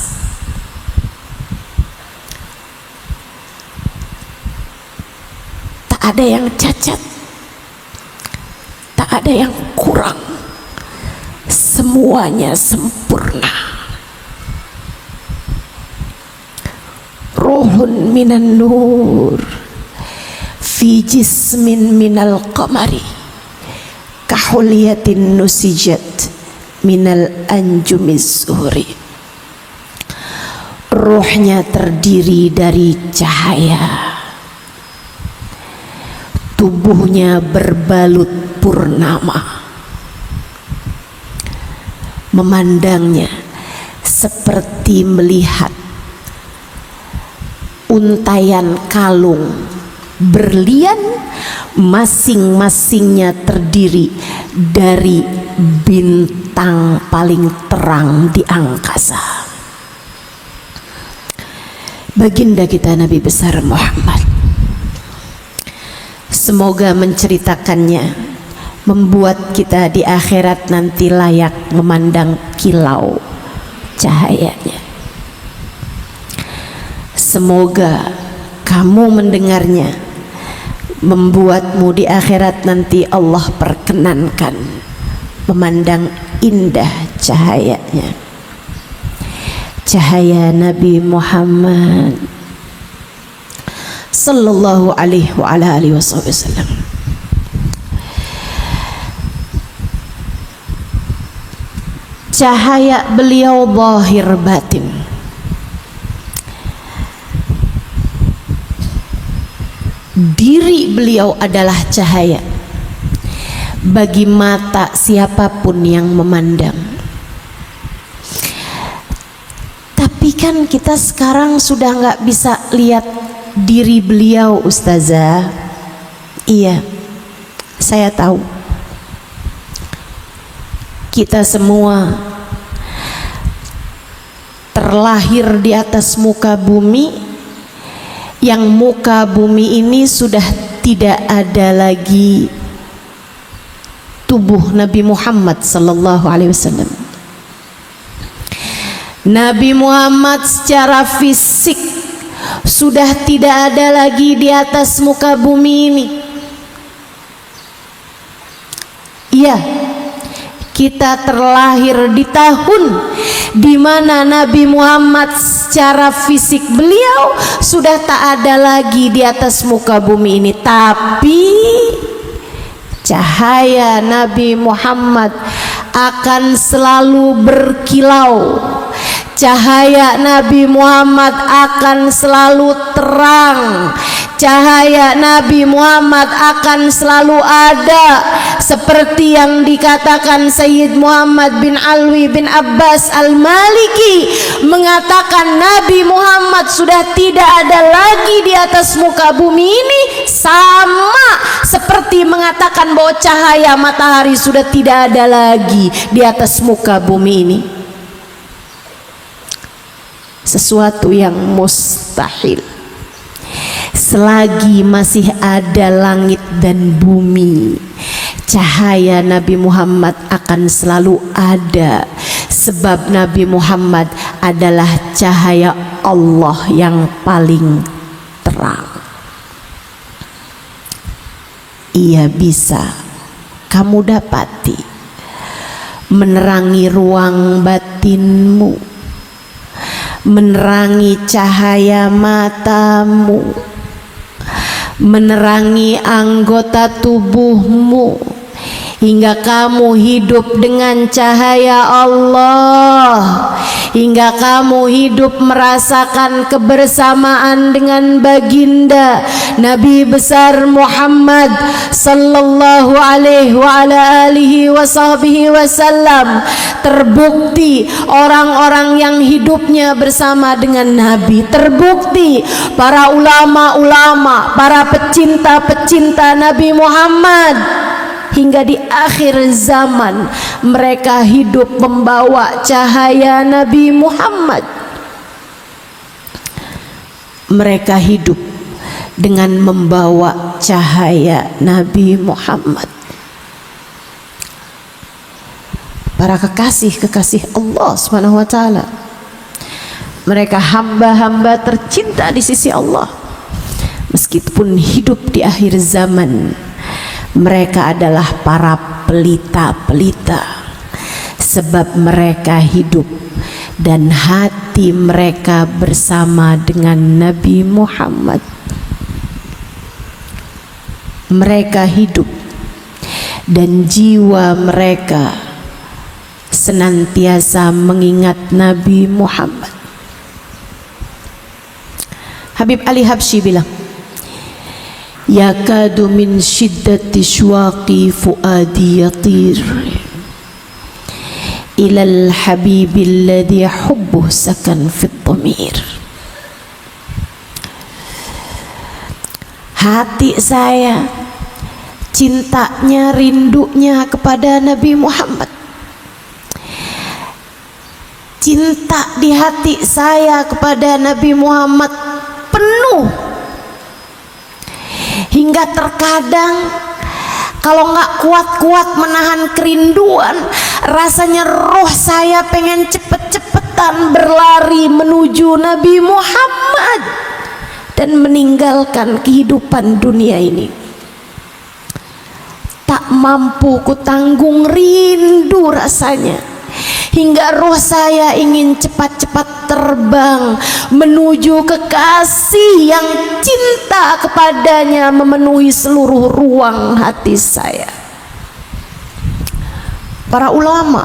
Tak ada yang cacat, tak ada yang kurang, semuanya sempurna. Ruhun minan nur fi jismin minal qamari, kahulyatin nusijat minal anjumiz zuhri. Ruhnya terdiri dari cahaya, tubuhnya berbalut purnama. Memandangnya seperti melihat untayan kalung berlian, masing-masingnya terdiri dari bintang paling terang di angkasa. Baginda kita Nabi besar Muhammad, semoga menceritakannya membuat kita di akhirat nanti layak memandang kilau cahayanya. Semoga kamu mendengarnya membuatmu di akhirat nanti Allah perkenankan memandang indah cahayanya, cahaya Nabi Muhammad sallallahu alaihi wa ala alihi wasallam. Cahaya beliau zahir batin. Diri beliau adalah cahaya bagi mata siapapun yang memandang. Tapi kan kita sekarang sudah nggak bisa lihat diri beliau, Ustazah. Iya, saya tahu. Kita semua terlahir di atas muka bumi, yang muka bumi ini sudah tidak ada lagi tubuh Nabi Muhammad sallallahu alaihi wasallam. Nabi Muhammad secara fisik sudah tidak ada lagi di atas muka bumi ini. Iya, kita terlahir di tahun di mana Nabi Muhammad secara fisik beliau sudah tak ada lagi di atas muka bumi ini, tapi cahaya Nabi Muhammad akan selalu berkilau. Cahaya Nabi Muhammad akan selalu terang. Cahaya Nabi Muhammad akan selalu ada, seperti yang dikatakan Sayyid Muhammad bin Alwi bin Abbas Al-Maliki, mengatakan Nabi Muhammad sudah tidak ada lagi di atas muka bumi ini, sama seperti mengatakan bahwa cahaya matahari sudah tidak ada lagi di atas muka bumi ini. Sesuatu yang mustahil. Selagi masih ada langit dan bumi, cahaya Nabi Muhammad akan selalu ada, sebab Nabi Muhammad adalah cahaya Allah yang paling terang. ia bisa kamu dapati, menerangi ruang batinmu, menerangi cahaya matamu, menerangi anggota tubuhmu, hingga kamu hidup dengan cahaya Allah, hingga kamu hidup merasakan kebersamaan dengan baginda Nabi besar Muhammad sallallahu alaihi wa ala alihi wa sahbihi wasallam. Terbukti orang-orang yang hidupnya bersama dengan Nabi, terbukti para ulama-ulama, para pecinta-pecinta Nabi Muhammad, hingga di akhir zaman mereka hidup membawa cahaya Nabi Muhammad. Mereka hidup dengan membawa cahaya Nabi Muhammad. Para kekasih-kekasih Allah Subhanahu wa taala, mereka hamba-hamba tercinta di sisi Allah. Meskipun hidup di akhir zaman, mereka adalah para pelita-pelita, sebab mereka hidup dan hati mereka bersama dengan Nabi Muhammad. Mereka hidup dan jiwa mereka senantiasa mengingat Nabi Muhammad. Habib Ali Habsyi bilang, yakadu min syiddati syuaqi fuadi yatir ilal habibil ladhi hubbuh sakan fit dhamir. Hati saya cintanya, rindunya kepada Nabi Muhammad. Cinta di hati saya kepada Nabi Muhammad penuh, hingga terkadang kalau nggak kuat-kuat menahan kerinduan, rasanya roh saya pengen cepet-cepetan berlari menuju Nabi Muhammad dan meninggalkan kehidupan dunia ini. Tak mampu kutanggung rindu rasanya, hingga roh saya ingin cepat-cepat terbang menuju kekasih yang cinta kepadanya memenuhi seluruh ruang hati saya. Para ulama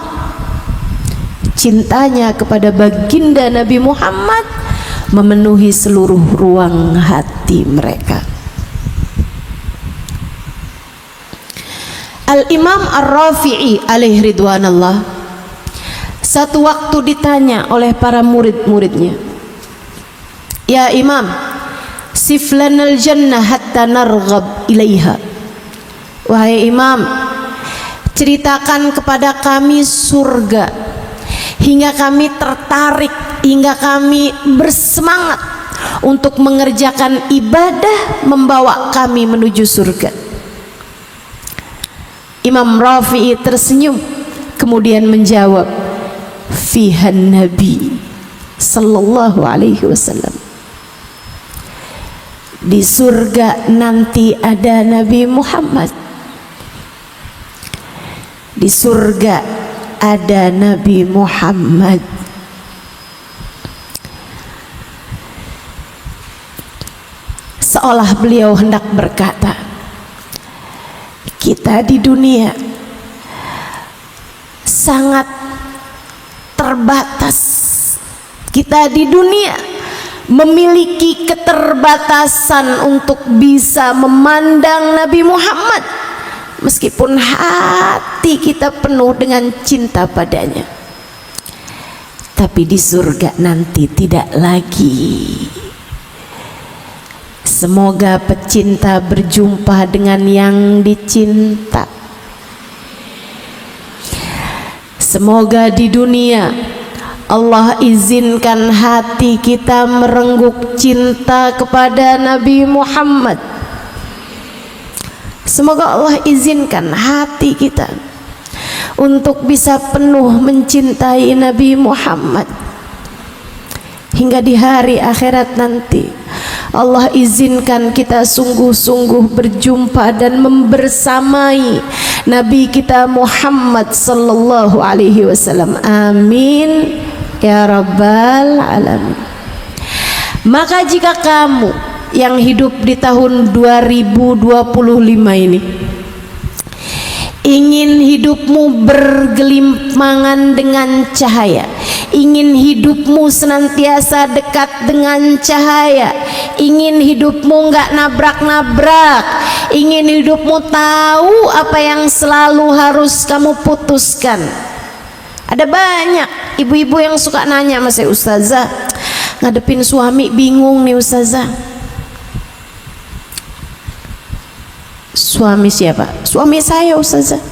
cintanya kepada baginda Nabi Muhammad memenuhi seluruh ruang hati mereka. Al-Imam Ar-Rafi'i alaihi ridwanallah satu waktu ditanya oleh para murid-muridnya, ya Imam, siflanal jannah hatta narghab ilaiha. Wahai Imam, ceritakan kepada kami surga hingga kami tertarik, hingga kami bersemangat untuk mengerjakan ibadah membawa kami menuju surga. Imam Rafi'i tersenyum kemudian menjawab, fihan Nabi sallallahu alaihi wasallam. Di surga nanti ada Nabi Muhammad. Di surga ada Nabi Muhammad. Seolah beliau hendak berkata, kita di dunia sangat terbatas. Kita di dunia memiliki keterbatasan untuk bisa memandang Nabi Muhammad, meskipun hati kita penuh dengan cinta padanya. Tapi di surga nanti tidak lagi. Semoga pecinta berjumpa dengan yang dicinta. Semoga di dunia Allah izinkan hati kita merenggut cinta kepada Nabi Muhammad. Semoga Allah izinkan hati kita untuk bisa penuh mencintai Nabi Muhammad, hingga di hari akhirat nanti Allah izinkan kita sungguh-sungguh berjumpa dan membersamai Nabi kita Muhammad sallallahu alaihi wasallam. Amin ya rabbal alamin. Maka jika kamu yang hidup di tahun 2025 ini ingin hidupmu bergelimangan dengan cahaya, ingin hidupmu senantiasa dekat dengan cahaya, ingin hidupmu nggak nabrak-nabrak, ingin hidupmu tahu apa yang selalu harus kamu putuskan. Ada banyak ibu-ibu yang suka nanya sama saya, Ustazah, ngadepin suami bingung nih Ustazah. Suami siapa? Suami saya Ustazah.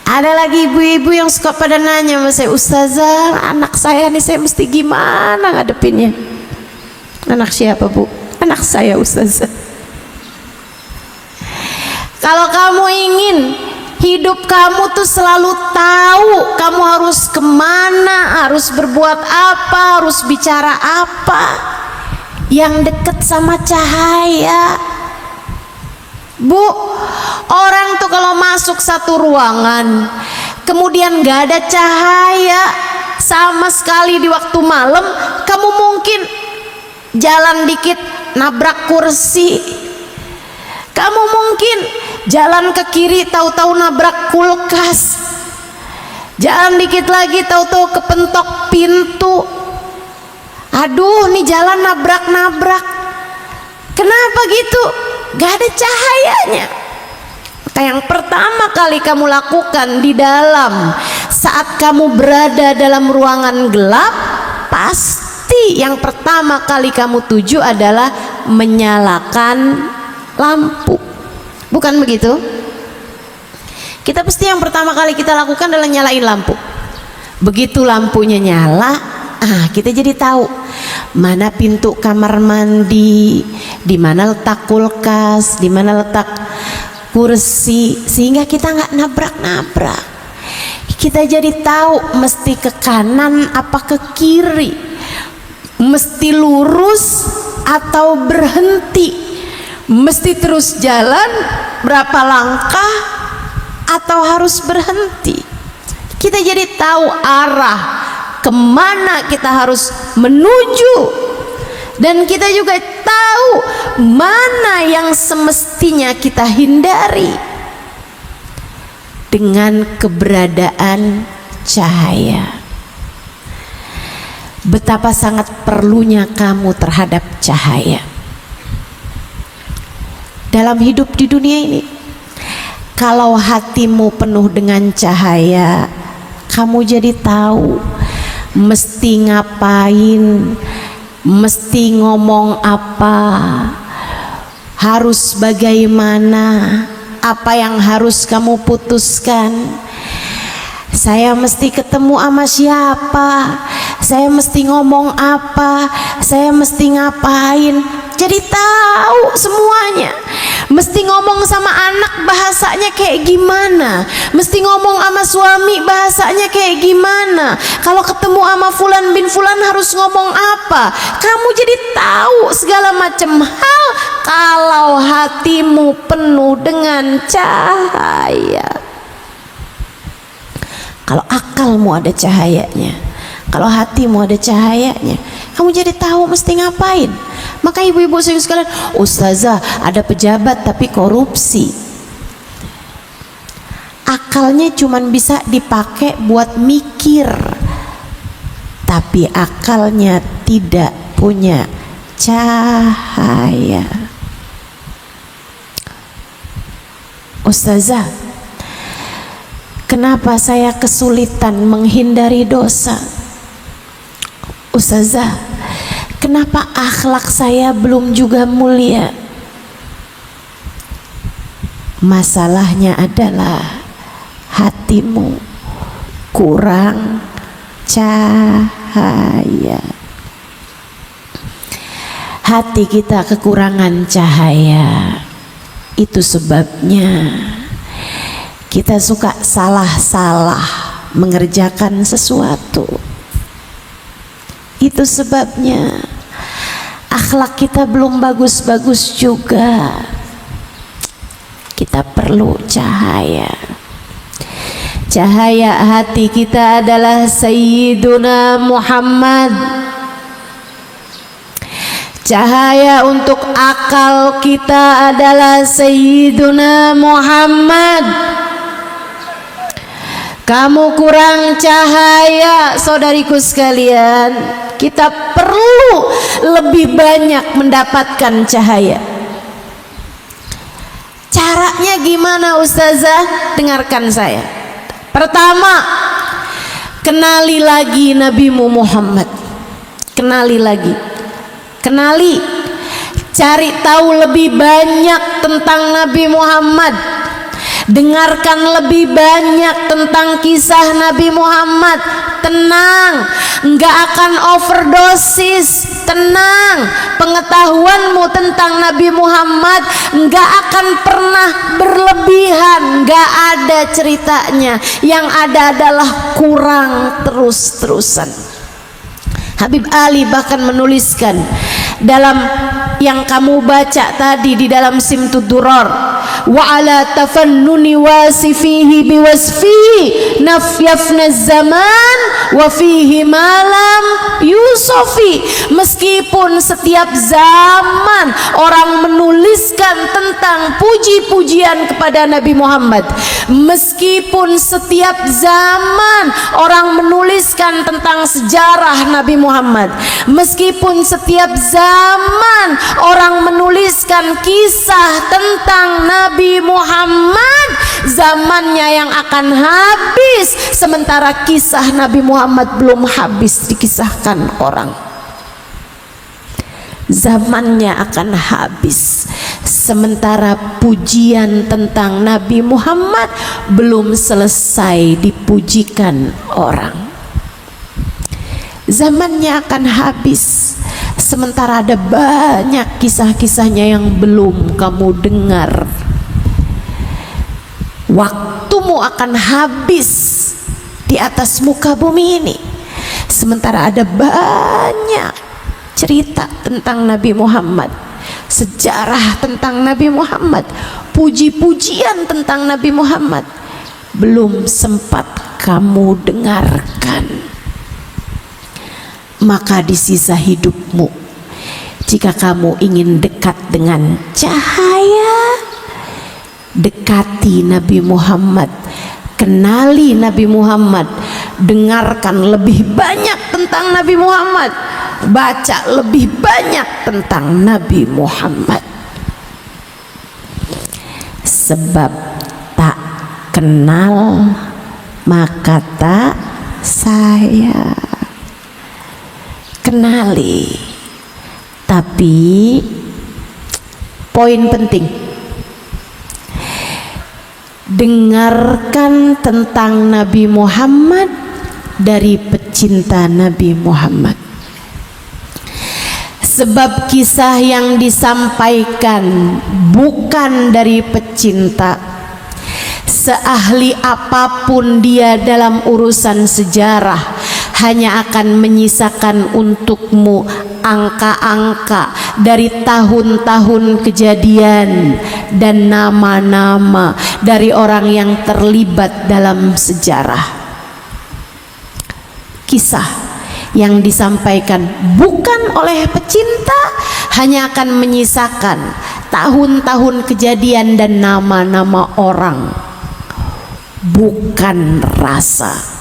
Ada lagi ibu-ibu yang suka pada nanya sama saya, Ustazah, anak saya nih saya mesti gimana ngadepinnya? Anak siapa Bu? Anak saya Ustazah. Kalau kamu ingin hidup kamu tuh selalu tahu kamu harus kemana, harus berbuat apa, harus bicara apa, yang dekat sama cahaya. Bu, orang tuh kalau masuk satu ruangan kemudian gak ada cahaya sama sekali di waktu malam, kamu mungkin jalan dikit nabrak kursi, kamu mungkin jalan ke kiri tahu-tahu nabrak kulkas, jalan dikit lagi tahu-tahu kepentok pintu. Aduh, nih jalan nabrak-nabrak. Kenapa gitu? Gak ada cahayanya. Maka yang pertama kali kamu lakukan di dalam saat kamu berada dalam ruangan gelap, pasti yang pertama kali kamu tuju adalah menyalakan lampu. Bukan begitu? Kita pasti yang pertama kali kita lakukan adalah nyalain lampu. Begitu lampunya nyala, kita jadi tahu mana pintu kamar mandi, di mana letak kulkas, di mana letak kursi, sehingga kita nggak nabrak-nabrak. Kita jadi tahu mesti ke kanan apa ke kiri, mesti lurus atau berhenti, mesti terus jalan berapa langkah atau harus berhenti. Kita jadi tahu arah kemana kita harus menuju, dan kita juga tahu mana yang semestinya kita hindari dengan keberadaan cahaya. Betapa sangat perlunya kamu terhadap cahaya dalam hidup di dunia ini. Kalau hatimu penuh dengan cahaya, kamu jadi tahu mesti ngapain, mesti ngomong apa, harus bagaimana, apa yang harus kamu putuskan. Saya mesti ketemu sama siapa, saya mesti ngomong apa, saya mesti ngapain. Jadi tahu semuanya. Mesti ngomong sama anak bahasanya kayak gimana, mesti ngomong sama suami bahasanya kayak gimana, kalau ketemu sama fulan bin fulan harus ngomong apa. Kamu jadi tahu segala macam hal kalau hatimu penuh dengan cahaya. Kalau akalmu ada cahayanya, kalau hatimu ada cahayanya, kamu jadi tahu mesti ngapain. Maka ibu-ibu sekalian, Ustazah, ada pejabat tapi korupsi. Akalnya cuma bisa dipakai buat mikir, tapi akalnya tidak punya cahaya. Ustazah, kenapa saya kesulitan menghindari dosa? Ustazah, kenapa akhlak saya belum juga mulia? Masalahnya adalah hatimu kurang cahaya. Hati kita kekurangan cahaya. Itu sebabnya kita suka salah-salah mengerjakan sesuatu. Itu sebabnya akhlak kita belum bagus-bagus juga. Kita perlu cahaya. Cahaya hati kita adalah Sayyiduna Muhammad. Cahaya untuk akal kita adalah Sayyiduna Muhammad. Kamu kurang cahaya, saudariku sekalian. Kita perlu lebih banyak mendapatkan cahaya. Caranya gimana, Ustazah? Dengarkan saya. Pertama, kenali lagi Nabimu Muhammad. Kenali lagi. Kenali. Cari tahu lebih banyak tentang Nabi Muhammad. Dengarkan lebih banyak tentang kisah Nabi Muhammad. Tenang, enggak akan overdosis. Tenang, pengetahuanmu tentang Nabi Muhammad enggak akan pernah berlebihan. Enggak ada ceritanya. Yang ada adalah kurang terus-terusan. Habib Ali bahkan menuliskan dalam yang kamu baca tadi di dalam Simtud Durar, wa ala tafannuni wasifihi biwasfihi nafyafna zaman wa fihi malam yusofi. Meskipun setiap zaman orang menuliskan tentang puji-pujian kepada Nabi Muhammad, meskipun setiap zaman orang menuliskan tentang sejarah Nabi Muhammad, meskipun setiap zaman orang menuliskan kisah tentang Nabi Muhammad, zamannya yang akan habis, sementara kisah Nabi Muhammad belum habis dikisahkan orang. Zamannya akan habis, sementara pujian tentang Nabi Muhammad belum selesai dipujikan orang. Zamannya akan habis, sementara ada banyak kisah-kisahnya yang belum kamu dengar. Waktumu akan habis di atas muka bumi ini, sementara ada banyak cerita tentang Nabi Muhammad, sejarah tentang Nabi Muhammad, puji-pujian tentang Nabi Muhammad belum sempat kamu dengarkan. Maka di sisa hidupmu, jika kamu ingin dekat dengan cahaya, dekati Nabi Muhammad, kenali Nabi Muhammad, dengarkan lebih banyak tentang Nabi Muhammad, baca lebih banyak tentang Nabi Muhammad. Sebab tak kenal maka tak sayang. Kenali, tapi poin penting, dengarkan tentang Nabi Muhammad dari pecinta Nabi Muhammad. Sebab kisah yang disampaikan bukan dari pecinta, seahli apapun dia dalam urusan sejarah, hanya akan menyisakan untukmu angka-angka dari tahun-tahun kejadian dan nama-nama dari orang yang terlibat dalam sejarah. Kisah yang disampaikan bukan oleh pecinta hanya akan menyisakan tahun-tahun kejadian dan nama-nama orang, bukan rasa.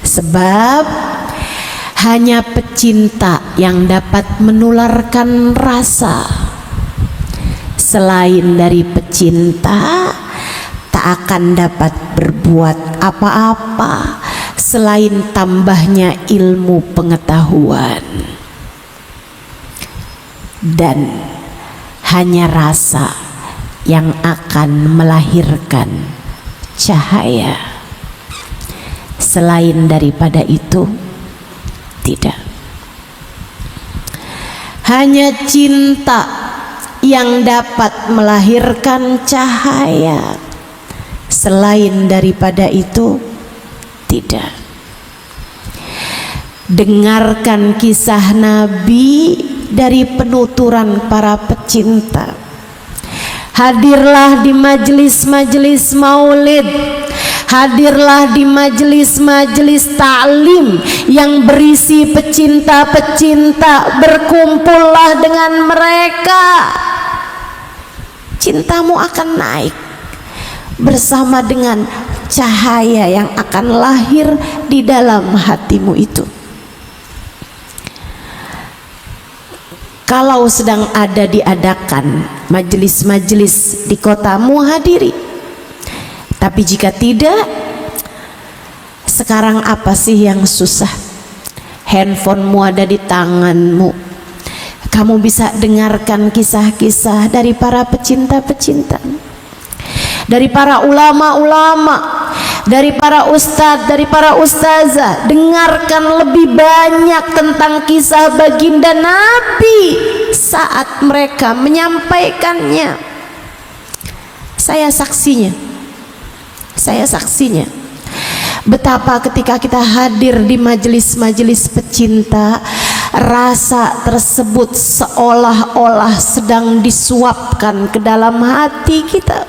Sebab hanya pecinta yang dapat menularkan rasa. Selain dari pecinta, tak akan dapat berbuat apa-apa selain tambahnya ilmu pengetahuan. Dan hanya rasa yang akan melahirkan cahaya. Selain daripada itu, tidak. Hanya cinta yang dapat melahirkan cahaya. Selain daripada itu, tidak. dengarkan kisah Nabi dari penuturan para pecinta. Hadirlah di majelis-majelis maulid, hadirlah di majelis-majelis ta'lim yang berisi pecinta-pecinta, berkumpullah dengan mereka. Cintamu akan naik bersama dengan cahaya yang akan lahir di dalam hatimu itu. Kalau sedang ada diadakan majelis-majelis di kotamu, hadiri. Tapi jika tidak, sekarang apa sih yang susah? Handphonemu ada di tanganmu. Kamu bisa dengarkan kisah-kisah dari para pecinta-pecinta, dari para ulama-ulama, dari para ustadz, dari para ustazah. Dengarkan lebih banyak tentang kisah baginda Nabi saat mereka menyampaikannya. Saya saksinya, betapa ketika kita hadir di majelis-majelis pecinta, rasa tersebut seolah-olah sedang disuapkan ke dalam hati kita.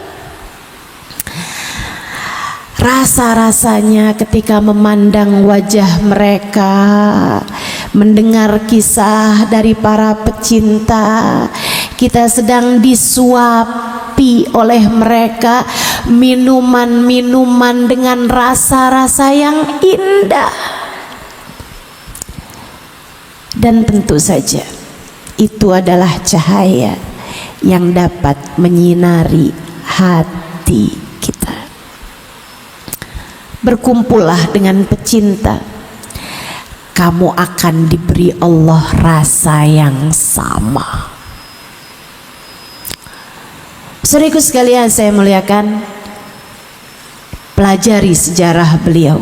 Rasa-rasanya ketika memandang wajah mereka, mendengar kisah dari para pecinta, kita sedang disuapi oleh mereka minuman-minuman dengan rasa-rasa yang indah. Dan tentu saja itu adalah cahaya yang dapat menyinari hati kita. Berkumpullah dengan pecinta, kamu akan diberi Allah rasa yang sama. Saudaraku sekalian saya muliakan, pelajari sejarah beliau.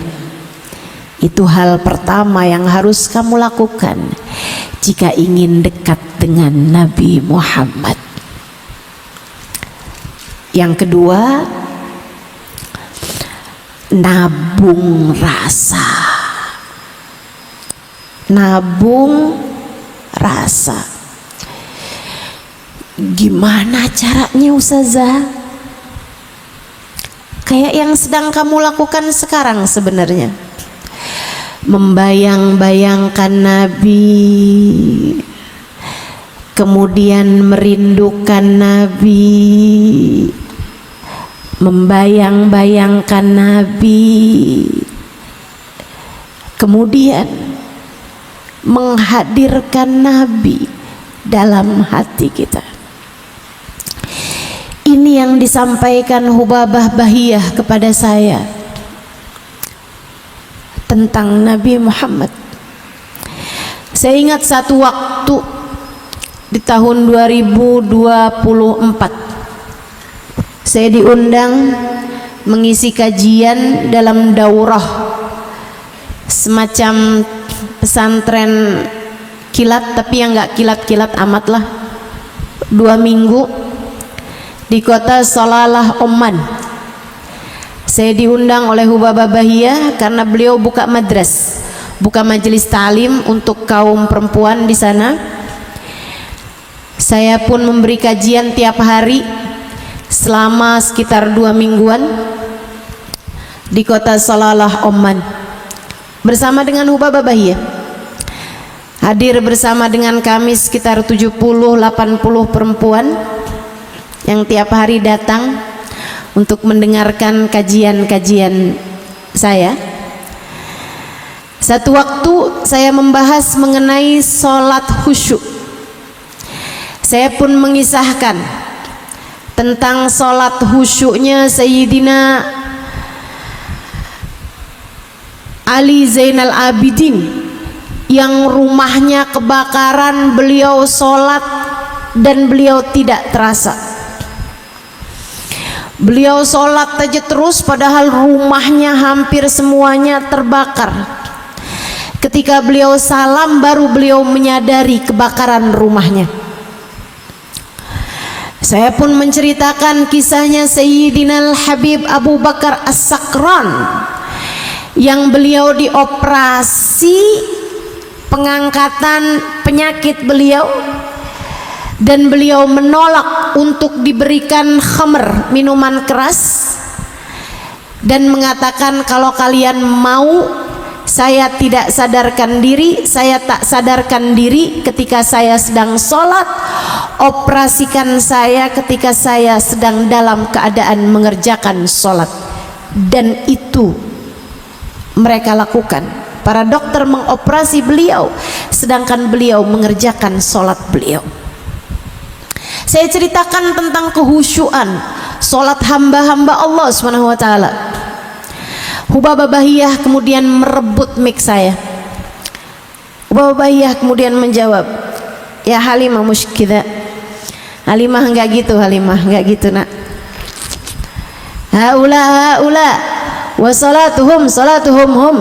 Itu hal pertama yang harus kamu lakukan jika ingin dekat dengan Nabi Muhammad. Yang kedua, nabung rasa. Nabung rasa. Gimana caranya Ustazah? Kayak yang sedang kamu lakukan sekarang sebenarnya. Membayang-bayangkan Nabi, kemudian merindukan Nabi, membayang-bayangkan Nabi, kemudian menghadirkan Nabi dalam hati kita. Ini yang disampaikan Hubabah Bahiyah kepada saya tentang Nabi Muhammad. Saya ingat satu waktu di tahun 2024, saya diundang mengisi kajian dalam daurah semacam pesantren kilat, tapi yang nggak kilat-kilat amat lah, 2 minggu di kota Salalah, Oman. Saya diundang oleh Hubabah Bahiyah karena beliau buka madras, buka majelis ta'lim untuk kaum perempuan di sana. Saya pun memberi kajian tiap hari selama sekitar 2 mingguan di kota Salalah, Oman, bersama dengan Hubabah Bahiyah. Hadir bersama dengan kami sekitar 70-80 perempuan yang tiap hari datang untuk mendengarkan kajian-kajian saya. Satu waktu saya membahas mengenai sholat khusyuk. Saya pun mengisahkan tentang sholat khusyuknya Sayyidina Ali Zainal Abidin, yang rumahnya kebakaran, beliau sholat dan beliau tidak terasa. Beliau sholat aja terus padahal rumahnya hampir semuanya terbakar. Ketika beliau salam baru beliau menyadari kebakaran rumahnya. Saya pun menceritakan kisahnya Sayyidina Al-Habib Abu Bakar As-Sakran, yang beliau dioperasi pengangkatan penyakit beliau, dan beliau menolak untuk diberikan khamr, minuman keras, dan mengatakan kalau kalian mau saya tidak sadarkan diri, saya tak sadarkan diri ketika saya sedang sholat, operasikan saya ketika saya sedang dalam keadaan mengerjakan sholat. Dan itu mereka lakukan. Para dokter mengoperasi beliau sedangkan beliau mengerjakan sholat beliau. Saya ceritakan tentang kehusyuan sholat hamba-hamba Allah Subhanahu wa ta'ala. Hubabah Bahiyah kemudian merebut mic saya. Hubabah Bahiyah kemudian menjawab, ya Halimah musykidah. Halimah enggak gitu, Halimah enggak gitu nak. Haula wa salatuhum hum.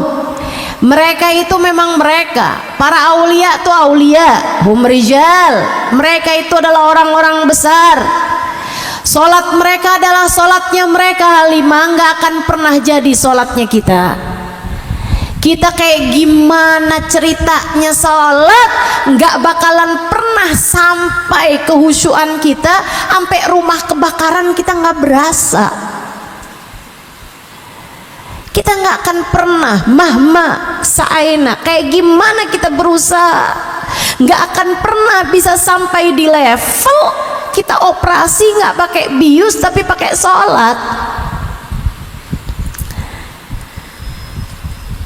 Mereka itu memang mereka, para aulia itu aulia, hum rijal. Mereka itu adalah orang-orang besar. Solat mereka adalah solatnya mereka, Halimah, nggak akan pernah jadi solatnya kita. Kita kayak gimana ceritanya solat, nggak bakalan pernah sampai kehusyuan kita, sampai rumah kebakaran kita nggak berasa. Kita nggak akan pernah mahma sa'aina, kayak gimana kita berusaha, nggak akan pernah bisa sampai di level kita operasi nggak pakai bius tapi pakai sholat.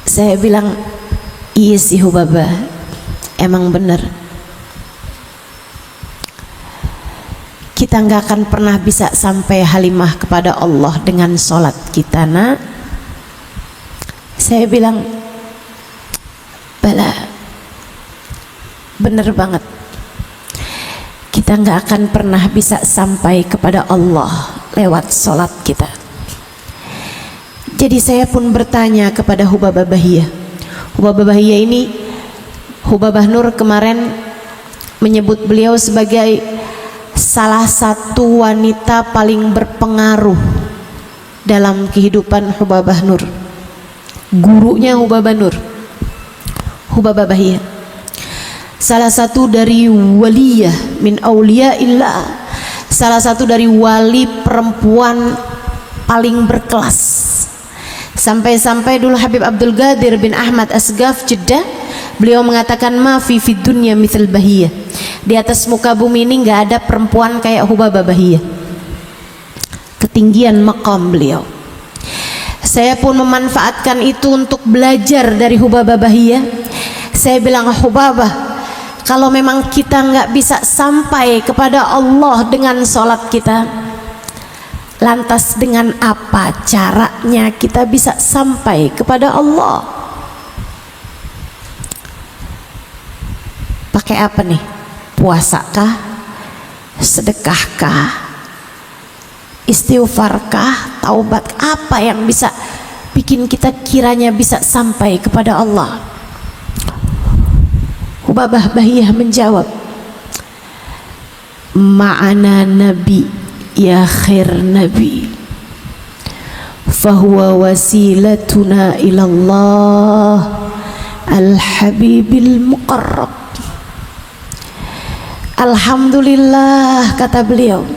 Saya bilang, iya sih Hubabah, emang bener. Kita nggak akan pernah bisa sampai Halimah kepada Allah dengan sholat kita, nak. Saya bilang, bala, bener banget. Kita nggak akan pernah bisa sampai kepada Allah lewat sholat kita. Jadi saya pun bertanya kepada Hubabah Bahiyah. Hubabah Bahiyah ini, Hubabah Nur kemarin menyebut beliau sebagai salah satu wanita paling berpengaruh dalam kehidupan Hubabah Nur. Gurunya Hubabah Nur, Hubabah Bahiyah, salah satu dari waliyah min auliyaillah, salah satu dari wali perempuan paling berkelas. Sampai-sampai dulu Habib Abdul Qadir bin Ahmad Asghaf Jeddah, beliau mengatakan, ma fi fid dunya mithal Bahiyah. Di atas muka bumi ini nggak ada perempuan kayak Hubabah Bahiyah. Ketinggian maqam beliau. Saya pun memanfaatkan itu untuk belajar dari Hubabah Bahiyah. Saya bilang, Hubabah, kalau memang kita nggak bisa sampai kepada Allah dengan sholat kita, lantas dengan apa caranya kita bisa sampai kepada Allah? Pakai apa nih? Puasakah? Sedekahkah? Istighfarkah? Taubat? Apa yang bisa bikin kita kiranya bisa sampai kepada Allah? Hubabah Bahiyah menjawab, ma'ana nabi ya khair nabi, fahuwa wasilatuna ilallah al-habibil muqarrab. Alhamdulillah, kata beliau,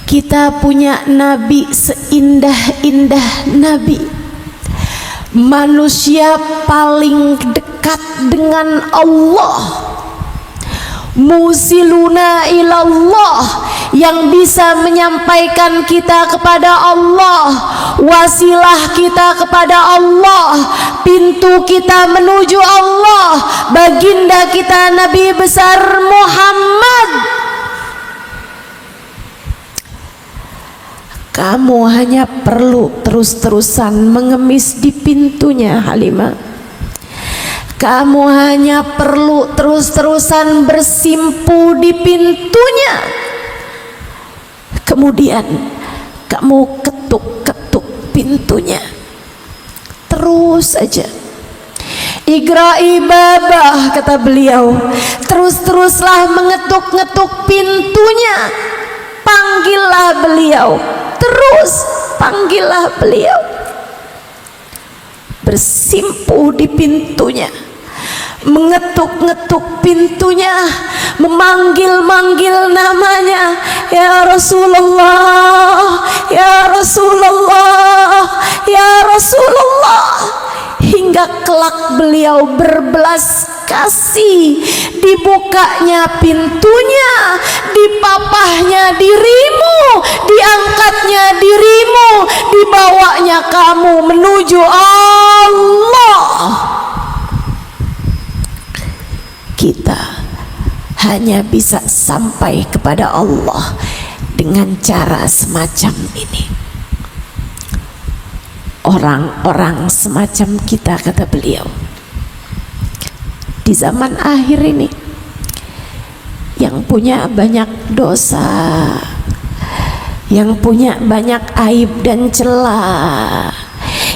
kita punya nabi seindah-indah nabi, manusia paling dekat dengan Allah, musiluna ilallah, yang bisa menyampaikan kita kepada Allah, wasilah kita kepada Allah, pintu kita menuju Allah, baginda kita Nabi besar Muhammad. Kamu hanya perlu terus-terusan mengemis di pintunya, Halimah. Kamu hanya perlu terus-terusan bersimpu di pintunya. Kemudian kamu ketuk-ketuk pintunya. Terus saja. Igra'i babah, kata beliau. Terus-teruslah mengetuk-ngetuk pintunya. Panggillah beliau. Terus panggillah beliau. Bersimpu di pintunya. mengetuk-ngetuk pintunya, memanggil-manggil namanya, ya Rasulullah, ya Rasulullah, ya Rasulullah, hingga kelak beliau berbelas kasih, dibukanya pintunya, dipapahnya dirimu, diangkatnya dirimu, dibawanya kamu menuju Allah. Kita hanya bisa sampai kepada Allah dengan cara semacam ini. Orang-orang semacam kita, kata beliau, di zaman akhir ini, yang punya banyak dosa, yang punya banyak aib dan celah,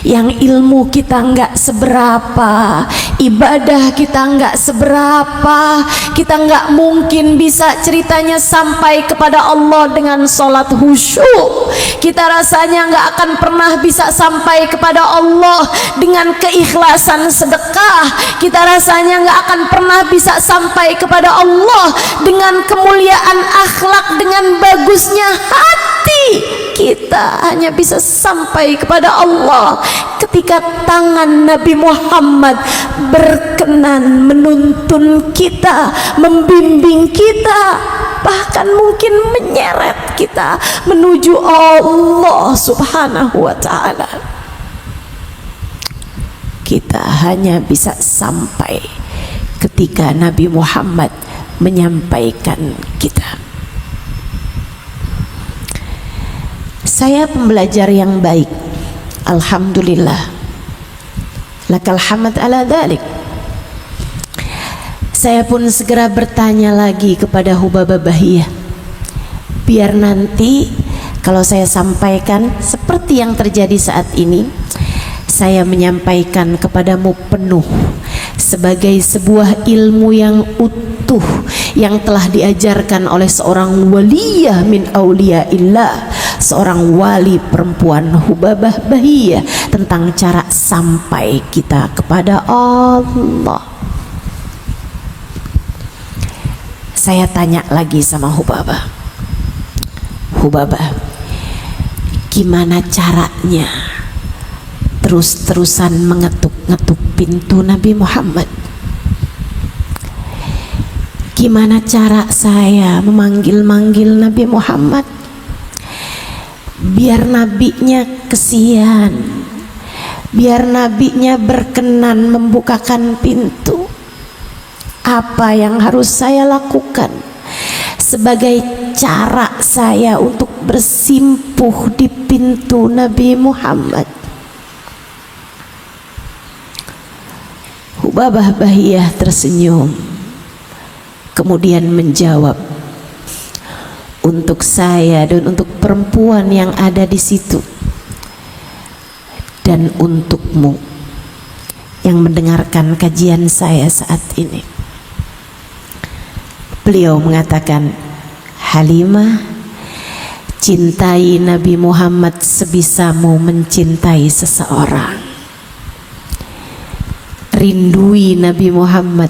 yang ilmu kita nggak seberapa, ibadah kita nggak seberapa, kita nggak mungkin bisa ceritanya sampai kepada Allah dengan sholat khusyuk, kita rasanya nggak akan pernah bisa sampai kepada Allah dengan keikhlasan sedekah, kita rasanya nggak akan pernah bisa sampai kepada Allah dengan kemuliaan akhlak, dengan bagusnya hati. Kita hanya bisa sampai kepada Allah ketika tangan Nabi Muhammad berkenan menuntun kita, membimbing kita, bahkan mungkin menyeret kita menuju Allah Subhanahu wa ta'ala. Kita hanya bisa sampai ketika Nabi Muhammad menyampaikan kita. Saya pembelajar yang baik, alhamdulillah, lakal hamd ala dzalik. Saya pun segera bertanya lagi kepada Hubabah Bahiyah, biar nanti kalau saya sampaikan seperti yang terjadi saat ini, saya menyampaikan kepadamu penuh sebagai sebuah ilmu yang utuh yang telah diajarkan oleh seorang waliyah min auliyaillah, seorang wali perempuan, Hubabah Bahiyah, tentang cara sampai kita kepada Allah. Saya tanya lagi sama Hubabah, Hubabah, gimana caranya terus-terusan mengetuk-ngetuk pintu Nabi Muhammad? Gimana cara saya memanggil-manggil Nabi Muhammad biar nabinya kesian, biar nabinya berkenan membukakan pintu? Apa yang harus saya lakukan sebagai cara saya untuk bersimpuh di pintu Nabi Muhammad? Hubabah Bahiyah tersenyum, kemudian menjawab, untuk saya dan untuk perempuan yang ada di situ, dan untukmu yang mendengarkan kajian saya saat ini. Beliau mengatakan, Halimah, cintai Nabi Muhammad sebisamu mencintai seseorang. Rindui Nabi Muhammad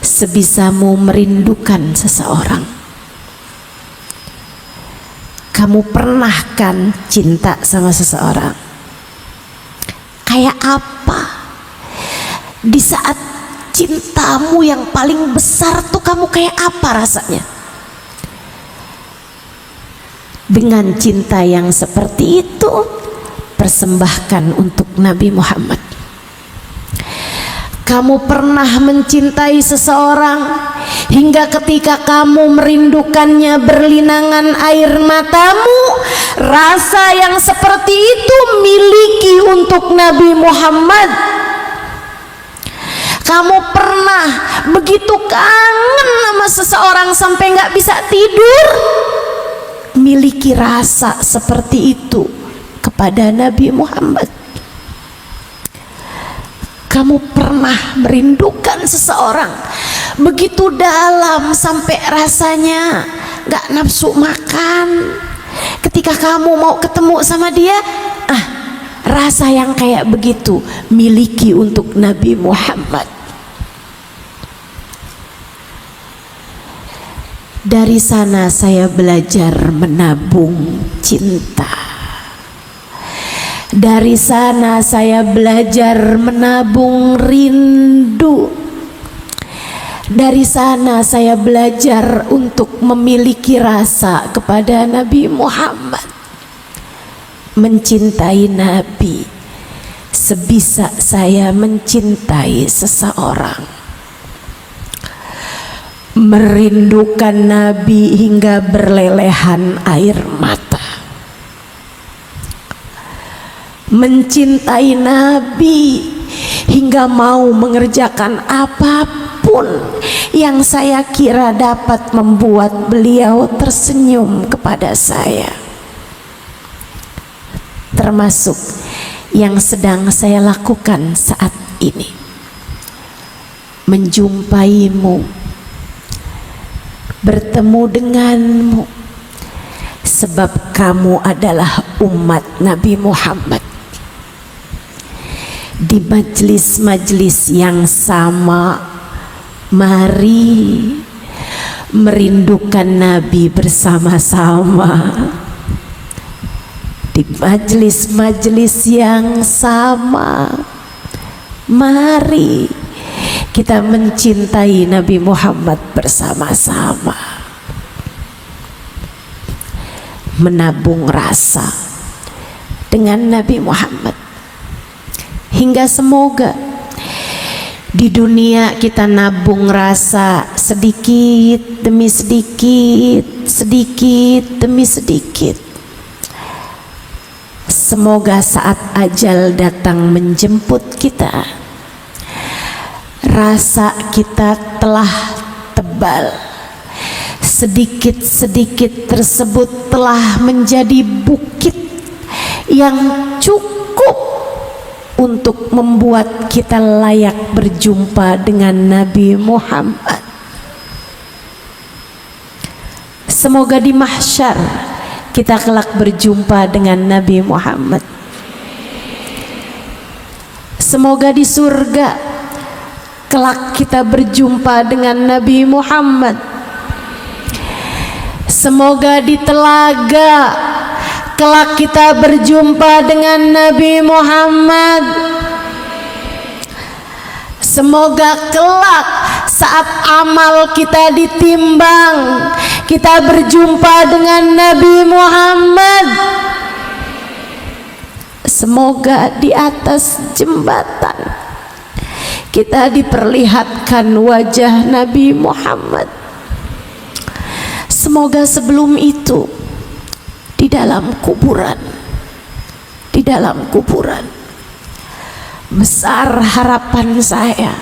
sebisamu merindukan seseorang. Kamu pernah kan cinta sama seseorang? Kayak apa? Di saat cintamu yang paling besar tuh kamu kayak apa rasanya? Dengan cinta yang seperti itu, persembahkan untuk Nabi Muhammad. Kamu pernah mencintai seseorang hingga ketika kamu merindukannya berlinangan air matamu, rasa yang seperti itu miliki untuk Nabi Muhammad. Kamu pernah begitu kangen sama seseorang sampai nggak bisa tidur, miliki rasa seperti itu kepada Nabi Muhammad. Kamu pernah merindukan seseorang begitu dalam sampai rasanya gak nafsu makan. Ketika kamu mau ketemu sama dia, rasa yang kayak begitu miliki untuk Nabi Muhammad. Dari sana saya belajar menabung cinta. Dari sana saya belajar menabung rindu. Dari sana saya belajar untuk memiliki rasa kepada Nabi Muhammad, mencintai Nabi sebisa saya mencintai seseorang, merindukan Nabi hingga berlelehan air mata, mencintai Nabi hingga mau mengerjakan apapun yang saya kira dapat membuat beliau tersenyum kepada saya, termasuk yang sedang saya lakukan saat ini, menjumpaimu, bertemu denganmu, sebab kamu adalah umat Nabi Muhammad. Di majelis-majelis yang sama, mari merindukan Nabi bersama-sama. Di majelis-majelis yang sama, mari kita mencintai Nabi Muhammad bersama-sama, menabung rasa dengan Nabi Muhammad, hingga semoga di dunia kita nabung rasa sedikit demi sedikit, sedikit demi sedikit. Semoga saat ajal datang menjemput kita, rasa kita telah tebal. Sedikit-sedikit tersebut telah menjadi bukit yang cukup untuk membuat kita layak berjumpa dengan Nabi Muhammad. Semoga di mahsyar kita kelak berjumpa dengan Nabi Muhammad. Semoga di surga kelak kita berjumpa dengan Nabi Muhammad. Semoga di telaga kelak kita berjumpa dengan Nabi Muhammad. Semoga kelak saat amal kita ditimbang, kita berjumpa dengan Nabi Muhammad. Semoga di atas jembatan kita diperlihatkan wajah Nabi Muhammad. Semoga sebelum itu di dalam kuburan, besar harapan saya,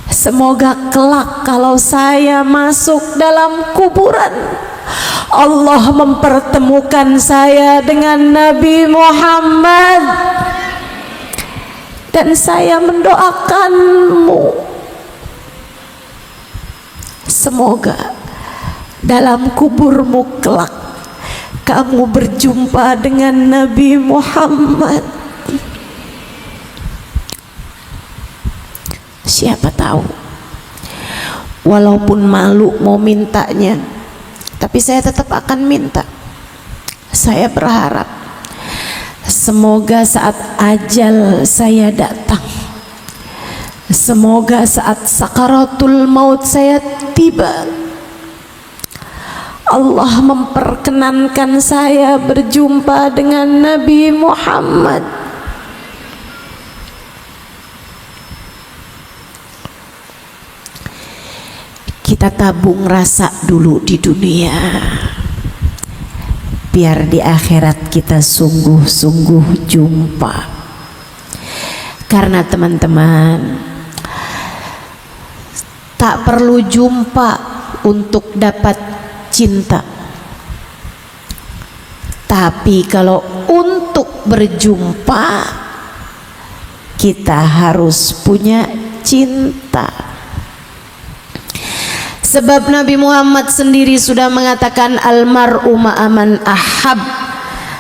semoga kelak kalau saya masuk dalam kuburan, Allah mempertemukan saya dengan Nabi Muhammad, dan saya mendoakanmu, semoga dalam kuburmu kelak kamu berjumpa dengan Nabi Muhammad. Siapa tahu, walaupun malu mau mintanya, tapi saya tetap akan minta. Saya berharap semoga saat ajal saya datang, semoga saat sakaratul maut saya tiba, Allah memperkenankan saya berjumpa dengan Nabi Muhammad. Kita tabung rasa dulu di dunia, biar di akhirat kita sungguh-sungguh jumpa. Karena teman-teman, tak perlu jumpa untuk dapat cinta, tapi kalau untuk berjumpa kita harus punya cinta. Sebab Nabi Muhammad sendiri sudah mengatakan almar'u ma'aman ahab,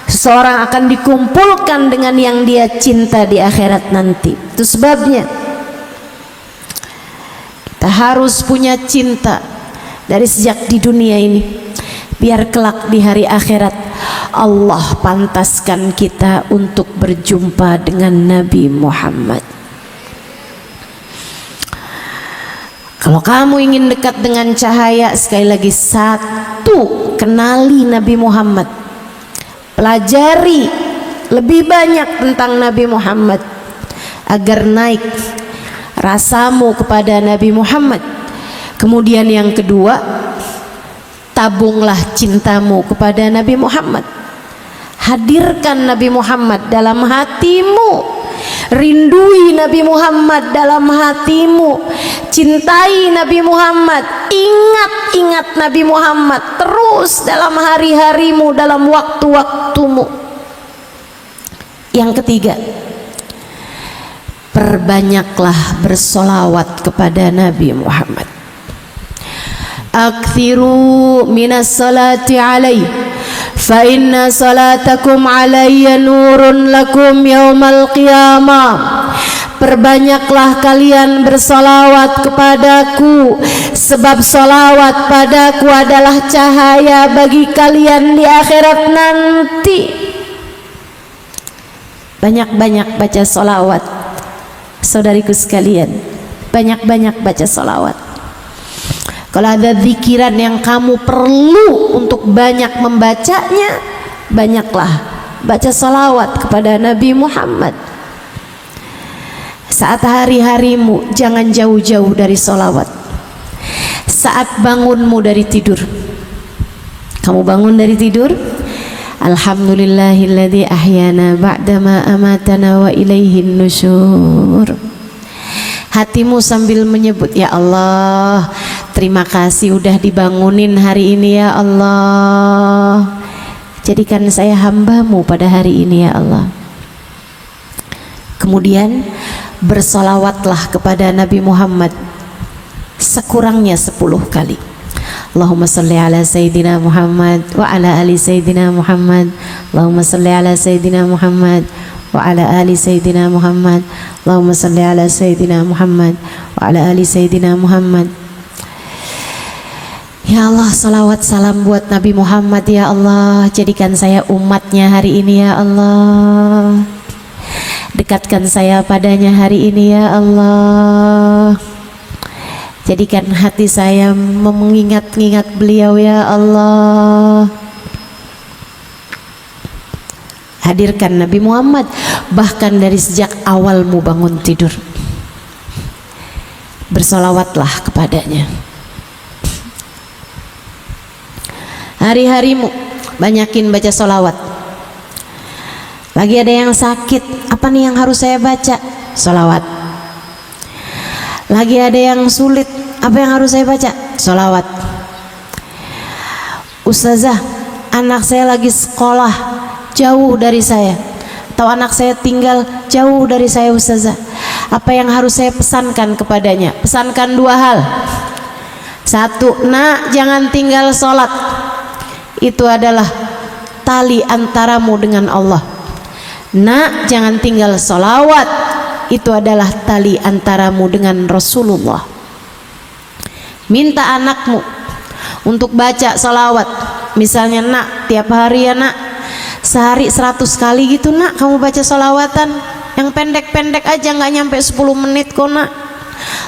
seseorang akan dikumpulkan dengan yang dia cinta di akhirat nanti. Itu sebabnya kita harus punya cinta dari sejak di dunia ini, biar kelak di hari akhirat Allah pantaskan kita untuk berjumpa dengan Nabi Muhammad. Kalau kamu ingin dekat dengan cahaya, sekali lagi, satu, kenali Nabi Muhammad, pelajari lebih banyak tentang Nabi Muhammad agar naik rasamu kepada Nabi Muhammad. Kemudian yang kedua, tabunglah cintamu kepada Nabi Muhammad, hadirkan Nabi Muhammad dalam hatimu, rindui Nabi Muhammad dalam hatimu, cintai Nabi Muhammad, ingat Nabi Muhammad terus dalam hari-harimu, dalam waktu-waktumu. Yang ketiga, perbanyaklah bersolawat kepada Nabi Muhammad. Aktsiru minas salati alaihi fa inna salatakum alayya nurun lakum yaumal qiyamah. Perbanyaklah kalian bersolawat kepadaku, sebab solawat padaku adalah cahaya bagi kalian di akhirat nanti. Banyak-banyak baca solawat, saudariku sekalian, banyak-banyak baca solawat. Kalau ada zikiran yang kamu perlu untuk banyak membacanya, banyaklah baca salawat kepada Nabi Muhammad. Saat hari-harimu jangan jauh-jauh dari salawat. Saat bangunmu dari tidur, kamu bangun dari tidur, alhamdulillahilladzi ahyana ba'dama amatana wa ilaihin nusyur. Hatimu sambil menyebut, ya Allah, terima kasih udah dibangunin hari ini ya Allah. Jadikan saya hambamu pada hari ini ya Allah. Kemudian bersolawatlah kepada Nabi Muhammad sekurangnya 10 kali. Allahumma salli ala Sayyidina Muhammad wa ala ali Sayyidina Muhammad. Allahumma salli ala Sayyidina Muhammad wa ala ali Sayyidina Muhammad. Allahumma salli ala Sayyidina Muhammad wa ala ali Sayyidina Muhammad. Ya Allah, salawat salam buat Nabi Muhammad ya Allah. Jadikan saya umatnya hari ini ya Allah. Dekatkan saya padanya hari ini ya Allah. Jadikan hati saya mengingat-ingat beliau ya Allah. Hadirkan Nabi Muhammad bahkan dari sejak awalmu bangun tidur. Bersolawatlah kepadanya. Hari-harimu banyakin baca solawat. Lagi ada yang sakit, apa nih yang harus saya baca? Solawat. Lagi ada yang sulit, apa yang harus saya baca? Solawat. Ustazah, anak saya lagi sekolah jauh dari saya, atau anak saya tinggal jauh dari saya Ustazah, apa yang harus saya pesankan kepadanya? Pesankan 2 hal. 1, nak, jangan tinggal sholat, itu adalah tali antaramu dengan Allah. Nak, jangan tinggal solawat, itu adalah tali antaramu dengan Rasulullah. Minta anakmu untuk baca solawat. Misalnya, nak, tiap hari ya nak, sehari 100 kali gitu nak, kamu baca solawatan yang pendek-pendek aja, nggak nyampe 10 menit kok nak.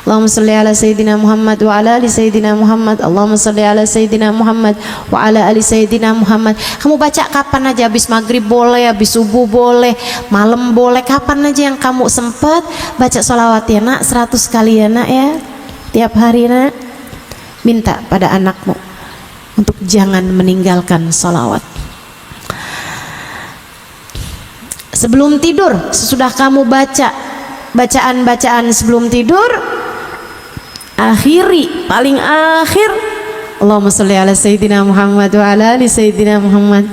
Allahumma salli ala Sayyidina Muhammad wa ala ali Sayyidina Muhammad. Allahumma salli ala Sayyidina Muhammad wa ala ali Sayyidina Muhammad. Kamu baca kapan aja, habis maghrib boleh, habis subuh boleh, malam boleh, kapan aja yang kamu sempat baca sholawat ya nak, 100 kali ya nak ya, tiap hari nak. Minta pada anakmu untuk jangan meninggalkan sholawat. Sebelum tidur, sesudah kamu baca bacaan-bacaan sebelum tidur, akhiri, paling akhir, Allahumma salli ala Sayyidina Muhammad wa ala ali Sayyidina Muhammad.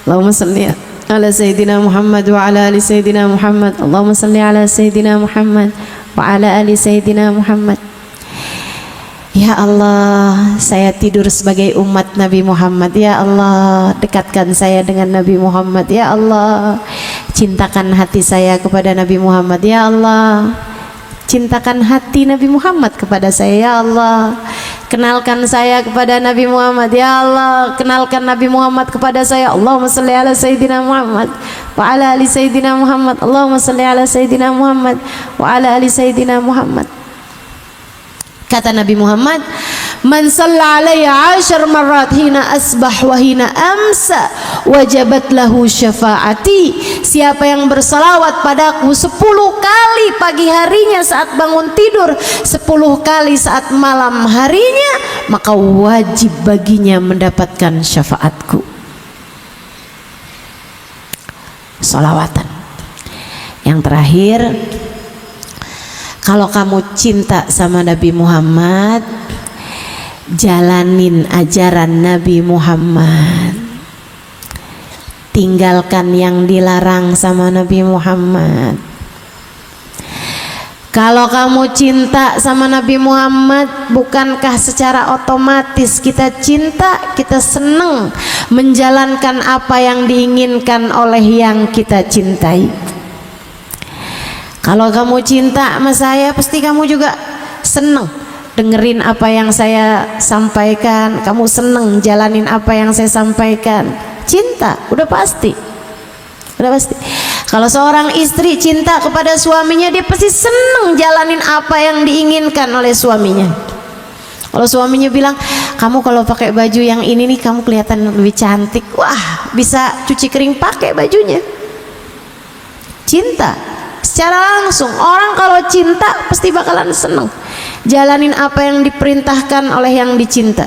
Allahumma salli ala Sayyidina Muhammad wa ala ali Sayyidina Muhammad. Allahumma salli ala Sayyidina Muhammad wa ala ali Sayyidina Muhammad. Ya Allah, saya tidur sebagai umat Nabi Muhammad. Ya Allah, dekatkan saya dengan Nabi Muhammad. Ya Allah, cintakan hati saya kepada Nabi Muhammad. Ya Allah, cintakan hati Nabi Muhammad kepada saya. Ya Allah, kenalkan saya kepada Nabi Muhammad. Ya Allah, kenalkan Nabi Muhammad kepada saya. Allahumma salli ala Sayyidina Muhammad wa ala ali Sayyidina Muhammad. Allahumma salli ala Sayyidina Muhammad wa ala ali Sayyidina Muhammad. Kata Nabi Muhammad, man shalla alayya 10 marrat hina asbah wa hina amsa wajabat lahu syafaati. Siapa yang bersalawat padaku 10 kali pagi harinya saat bangun tidur, 10 kali saat malam harinya, maka wajib baginya mendapatkan syafaatku. Salawatan. Yang terakhir, kalau kamu cinta sama Nabi Muhammad, jalanin ajaran Nabi Muhammad. Tinggalkan yang dilarang sama Nabi Muhammad. Kalau kamu cinta sama Nabi Muhammad, bukankah secara otomatis kita cinta, kita senang menjalankan apa yang diinginkan oleh yang kita cintai? Kalau kamu cinta sama saya, pasti kamu juga seneng dengerin apa yang saya sampaikan. Kamu seneng jalanin apa yang saya sampaikan. Cinta, udah pasti. Udah pasti. Kalau seorang istri cinta kepada suaminya, dia pasti seneng jalanin apa yang diinginkan oleh suaminya. Kalau suaminya bilang, kamu kalau pakai baju yang ini nih, kamu kelihatan lebih cantik. Wah, bisa cuci kering pakai bajunya. Cinta. Secara langsung, orang kalau cinta pasti bakalan seneng jalanin apa yang diperintahkan oleh yang dicinta.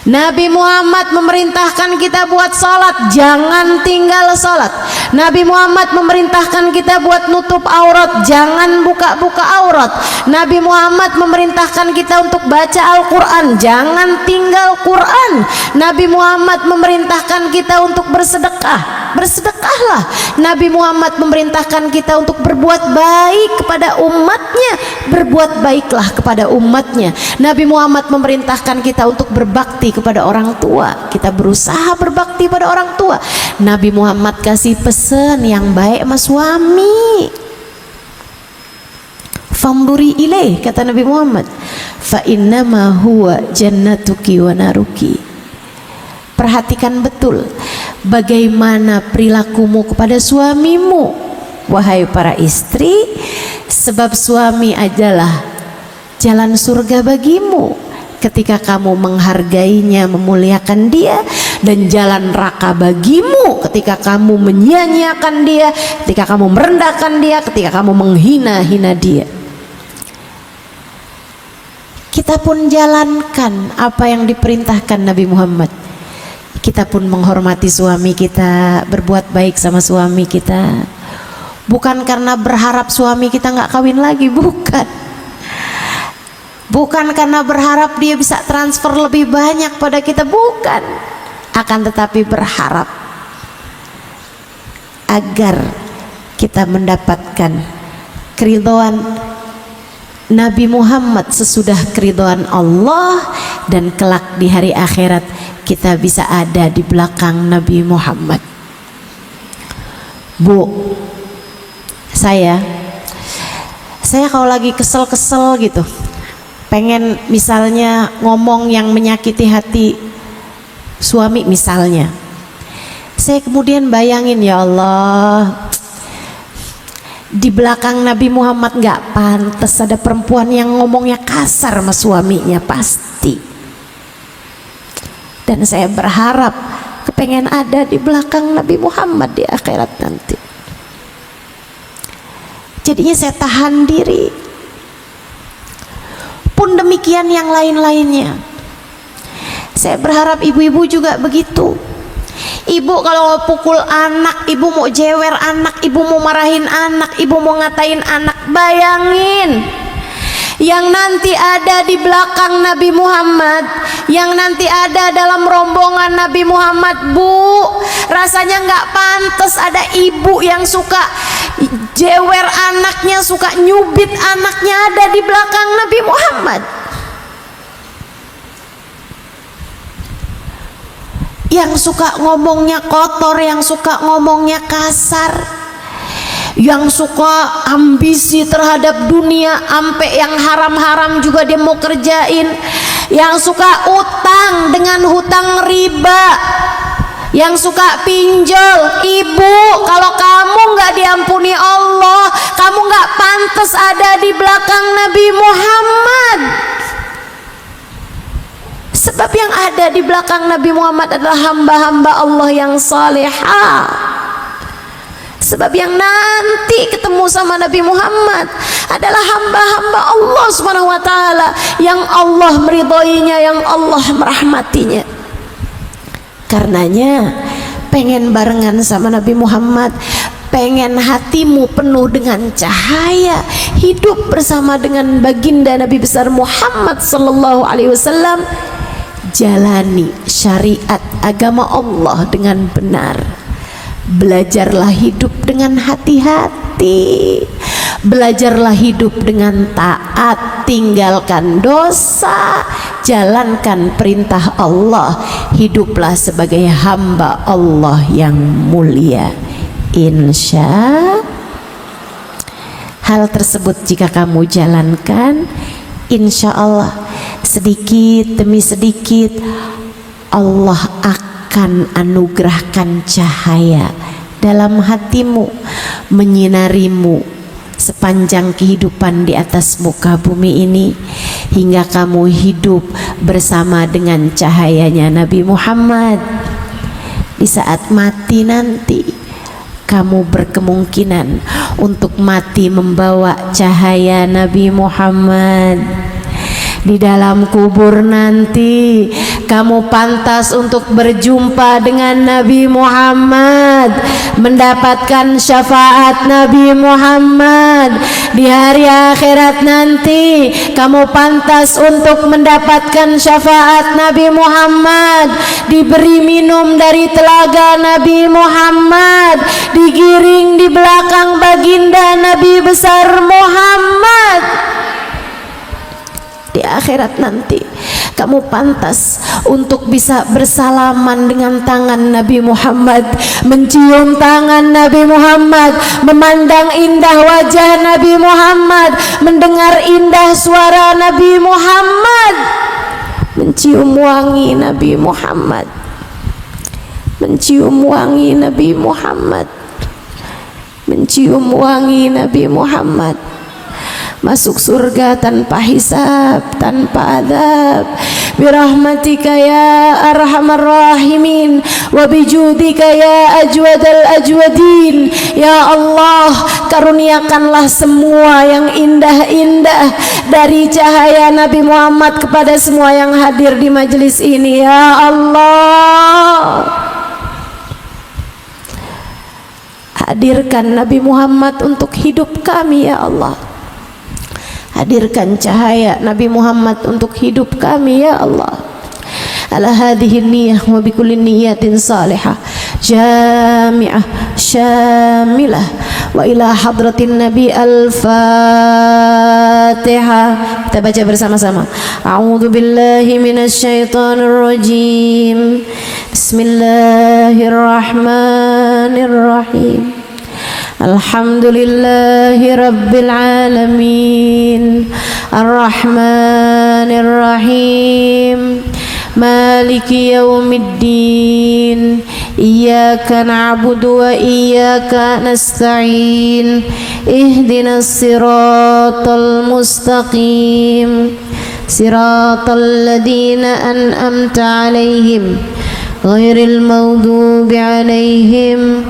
Nabi Muhammad memerintahkan kita buat sholat, jangan tinggal sholat. Nabi Muhammad memerintahkan kita buat nutup aurat, jangan buka-buka aurat. Nabi Muhammad memerintahkan kita untuk baca Al-Quran, jangan tinggal Quran. Nabi Muhammad memerintahkan kita untuk bersedekah, bersedekahlah. Nabi Muhammad memerintahkan kita untuk berbuat baik kepada umatnya, berbuat baiklah kepada umatnya. Nabi Muhammad memerintahkan kita untuk berbakti kepada orang tua, kita berusaha berbakti pada orang tua. Nabi Muhammad kasih pesan yang baik sama suami. Famduri ilaih, kata Nabi Muhammad, fa innama huwa jannatuki wa naruki. Perhatikan betul bagaimana perilakumu kepada suamimu, wahai para istri, sebab suami adalah jalan surga bagimu. Ketika kamu menghargainya, memuliakan dia, dan jalan neraka bagimu ketika kamu menyia-nyiakan dia, ketika kamu merendahkan dia, ketika kamu menghina-hina dia. Kita pun jalankan apa yang diperintahkan Nabi Muhammad. Kita pun menghormati suami kita, berbuat baik sama suami kita. Bukan karena berharap suami kita nggak kawin lagi, bukan. Bukan karena berharap dia bisa transfer lebih banyak pada kita, bukan. Akan tetapi berharap agar kita mendapatkan keridhaan Nabi Muhammad sesudah keridhaan Allah, dan kelak di hari akhirat kita bisa ada di belakang Nabi Muhammad. Bu, saya kalau lagi kesel-kesel gitu, pengen misalnya ngomong yang menyakiti hati suami misalnya, saya kemudian bayangin, ya Allah, di belakang Nabi Muhammad nggak pantas ada perempuan yang ngomongnya kasar sama suaminya, pasti. Dan saya berharap kepengen ada di belakang Nabi Muhammad di akhirat nanti. Jadinya saya tahan diri. Pun demikian yang lain-lainnya. Saya berharap ibu-ibu juga begitu. Ibu kalau mau pukul anak, ibu mau jewer anak, ibu mau marahin anak, ibu mau ngatain anak, bayangin yang nanti ada di belakang Nabi Muhammad, yang nanti ada dalam rombongan Nabi Muhammad. Bu, rasanya nggak pantas ada ibu yang suka jewer anaknya, suka nyubit anaknya ada di belakang Nabi Muhammad. Yang suka ngomongnya kotor, yang suka ngomongnya kasar, yang suka ambisi terhadap dunia, sampai yang haram-haram juga dia mau kerjain, yang suka utang dengan hutang riba, yang suka pinjol. Ibu, kalau kamu nggak diampuni Allah, kamu nggak pantas ada di belakang Nabi Muhammad. Sebab yang ada di belakang Nabi Muhammad adalah hamba-hamba Allah yang salihah. Sebab yang nanti ketemu sama Nabi Muhammad adalah hamba-hamba Allah Subhanahu wa taala yang Allah meridhoinya, yang Allah merahmatinya. Karenanya pengen barengan sama Nabi Muhammad, pengen hatimu penuh dengan cahaya, hidup bersama dengan baginda Nabi besar Muhammad sallallahu alaihi wasallam, jalani syariat agama Allah dengan benar. Belajarlah hidup dengan hati-hati, belajarlah hidup dengan taat, tinggalkan dosa, jalankan perintah Allah, hiduplah sebagai hamba Allah yang mulia. Insya hal tersebut jika kamu jalankan, insya Allah sedikit demi sedikit Allah akan anugerahkan cahaya dalam hatimu, menyinarimu sepanjang kehidupan di atas muka bumi ini, hingga kamu hidup bersama dengan cahayanya Nabi Muhammad. Di saat mati nanti, kamu berkemungkinan untuk mati membawa cahaya Nabi Muhammad. Di dalam kubur nanti kamu pantas untuk berjumpa dengan Nabi Muhammad, mendapatkan syafaat Nabi Muhammad. Di hari akhirat nanti kamu pantas untuk mendapatkan syafaat Nabi Muhammad, diberi minum dari telaga Nabi Muhammad, digiring di belakang baginda Nabi besar Muhammad. Di akhirat nanti kamu pantas untuk bisa bersalaman dengan tangan Nabi Muhammad, mencium tangan Nabi Muhammad, memandang indah wajah Nabi Muhammad, mendengar indah suara Nabi Muhammad, mencium wangi Nabi Muhammad, mencium wangi Nabi Muhammad, mencium wangi Nabi Muhammad, masuk surga tanpa hisab, tanpa adab. Birahmatika ya arhamar rahimin, wa bijudika ya ajwadal ajwadin. Ya Allah, karuniakanlah semua yang indah-indah dari cahaya Nabi Muhammad kepada semua yang hadir di majelis ini. Ya Allah, hadirkan Nabi Muhammad untuk hidup kami. Ya Allah, hadirkan cahaya Nabi Muhammad untuk hidup kami. Ya Allah, ala hadhihi niyah wa bikulli niyatin salihah jami'ah syamilah wa ila hadratin Nabi. Al-Fatihah. Kita baca bersama-sama. A'udzu billahi minasyaitonir rajim. Bismillahirrahmanirrahim. Alhamdulillahi rabbil alamin, arrahmanir rahim, maliki yaumiddin, iyyaka na'budu wa iyyaka nasta'in, ihdinas siratal mustaqim, siratal ladzina an'amta 'alaihim ghairil maghdubi 'alaihim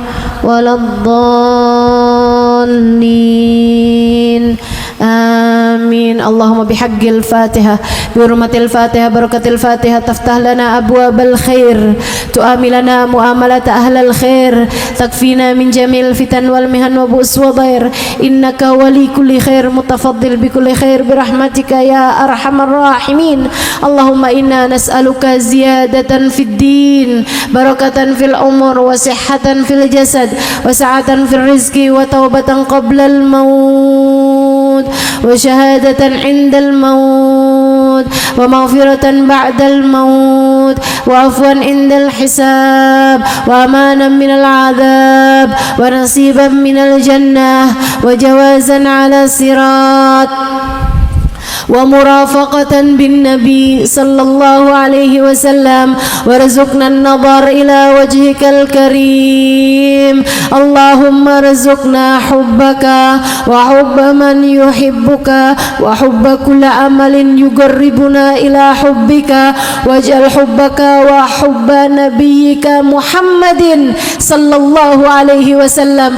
waladdallin. Amin. Allahumma bihaqqil Fatihah, bihurmatil Fatihah, barakatil Fatihah, taftah lana abwabal khair, tu'amilana mu'amalata ahlal khair, takfina min jamil fitan wal mihan wa bu's wa dhair. Innaka wali kulli khair, mutafaddil bi kulli khair, birahmatika ya arhamar rahimin. Allahumma inna nas'aluka ziyadatan fid din, barakatan fil umur, wa sihhatan fil jasad, wa sa'atan fil rizqi, wa taubatan qabla al maut, wa syahadatan indal maut, wa maghfiratan ba'dal maut, wa afwan indal hisab, wa amanan minal adab, wa nasiban minal jannah, wa jawazan ala sirat, ومرافقة بالنبي صلى الله عليه وسلم وارزقنا النظر إلى وجهك الكريم اللهم ارزقنا حبك وحب من يحبك وحب كل عمل يقربنا إلى حبك واجعل حبك وحب نبيك محمد صلى الله عليه وسلم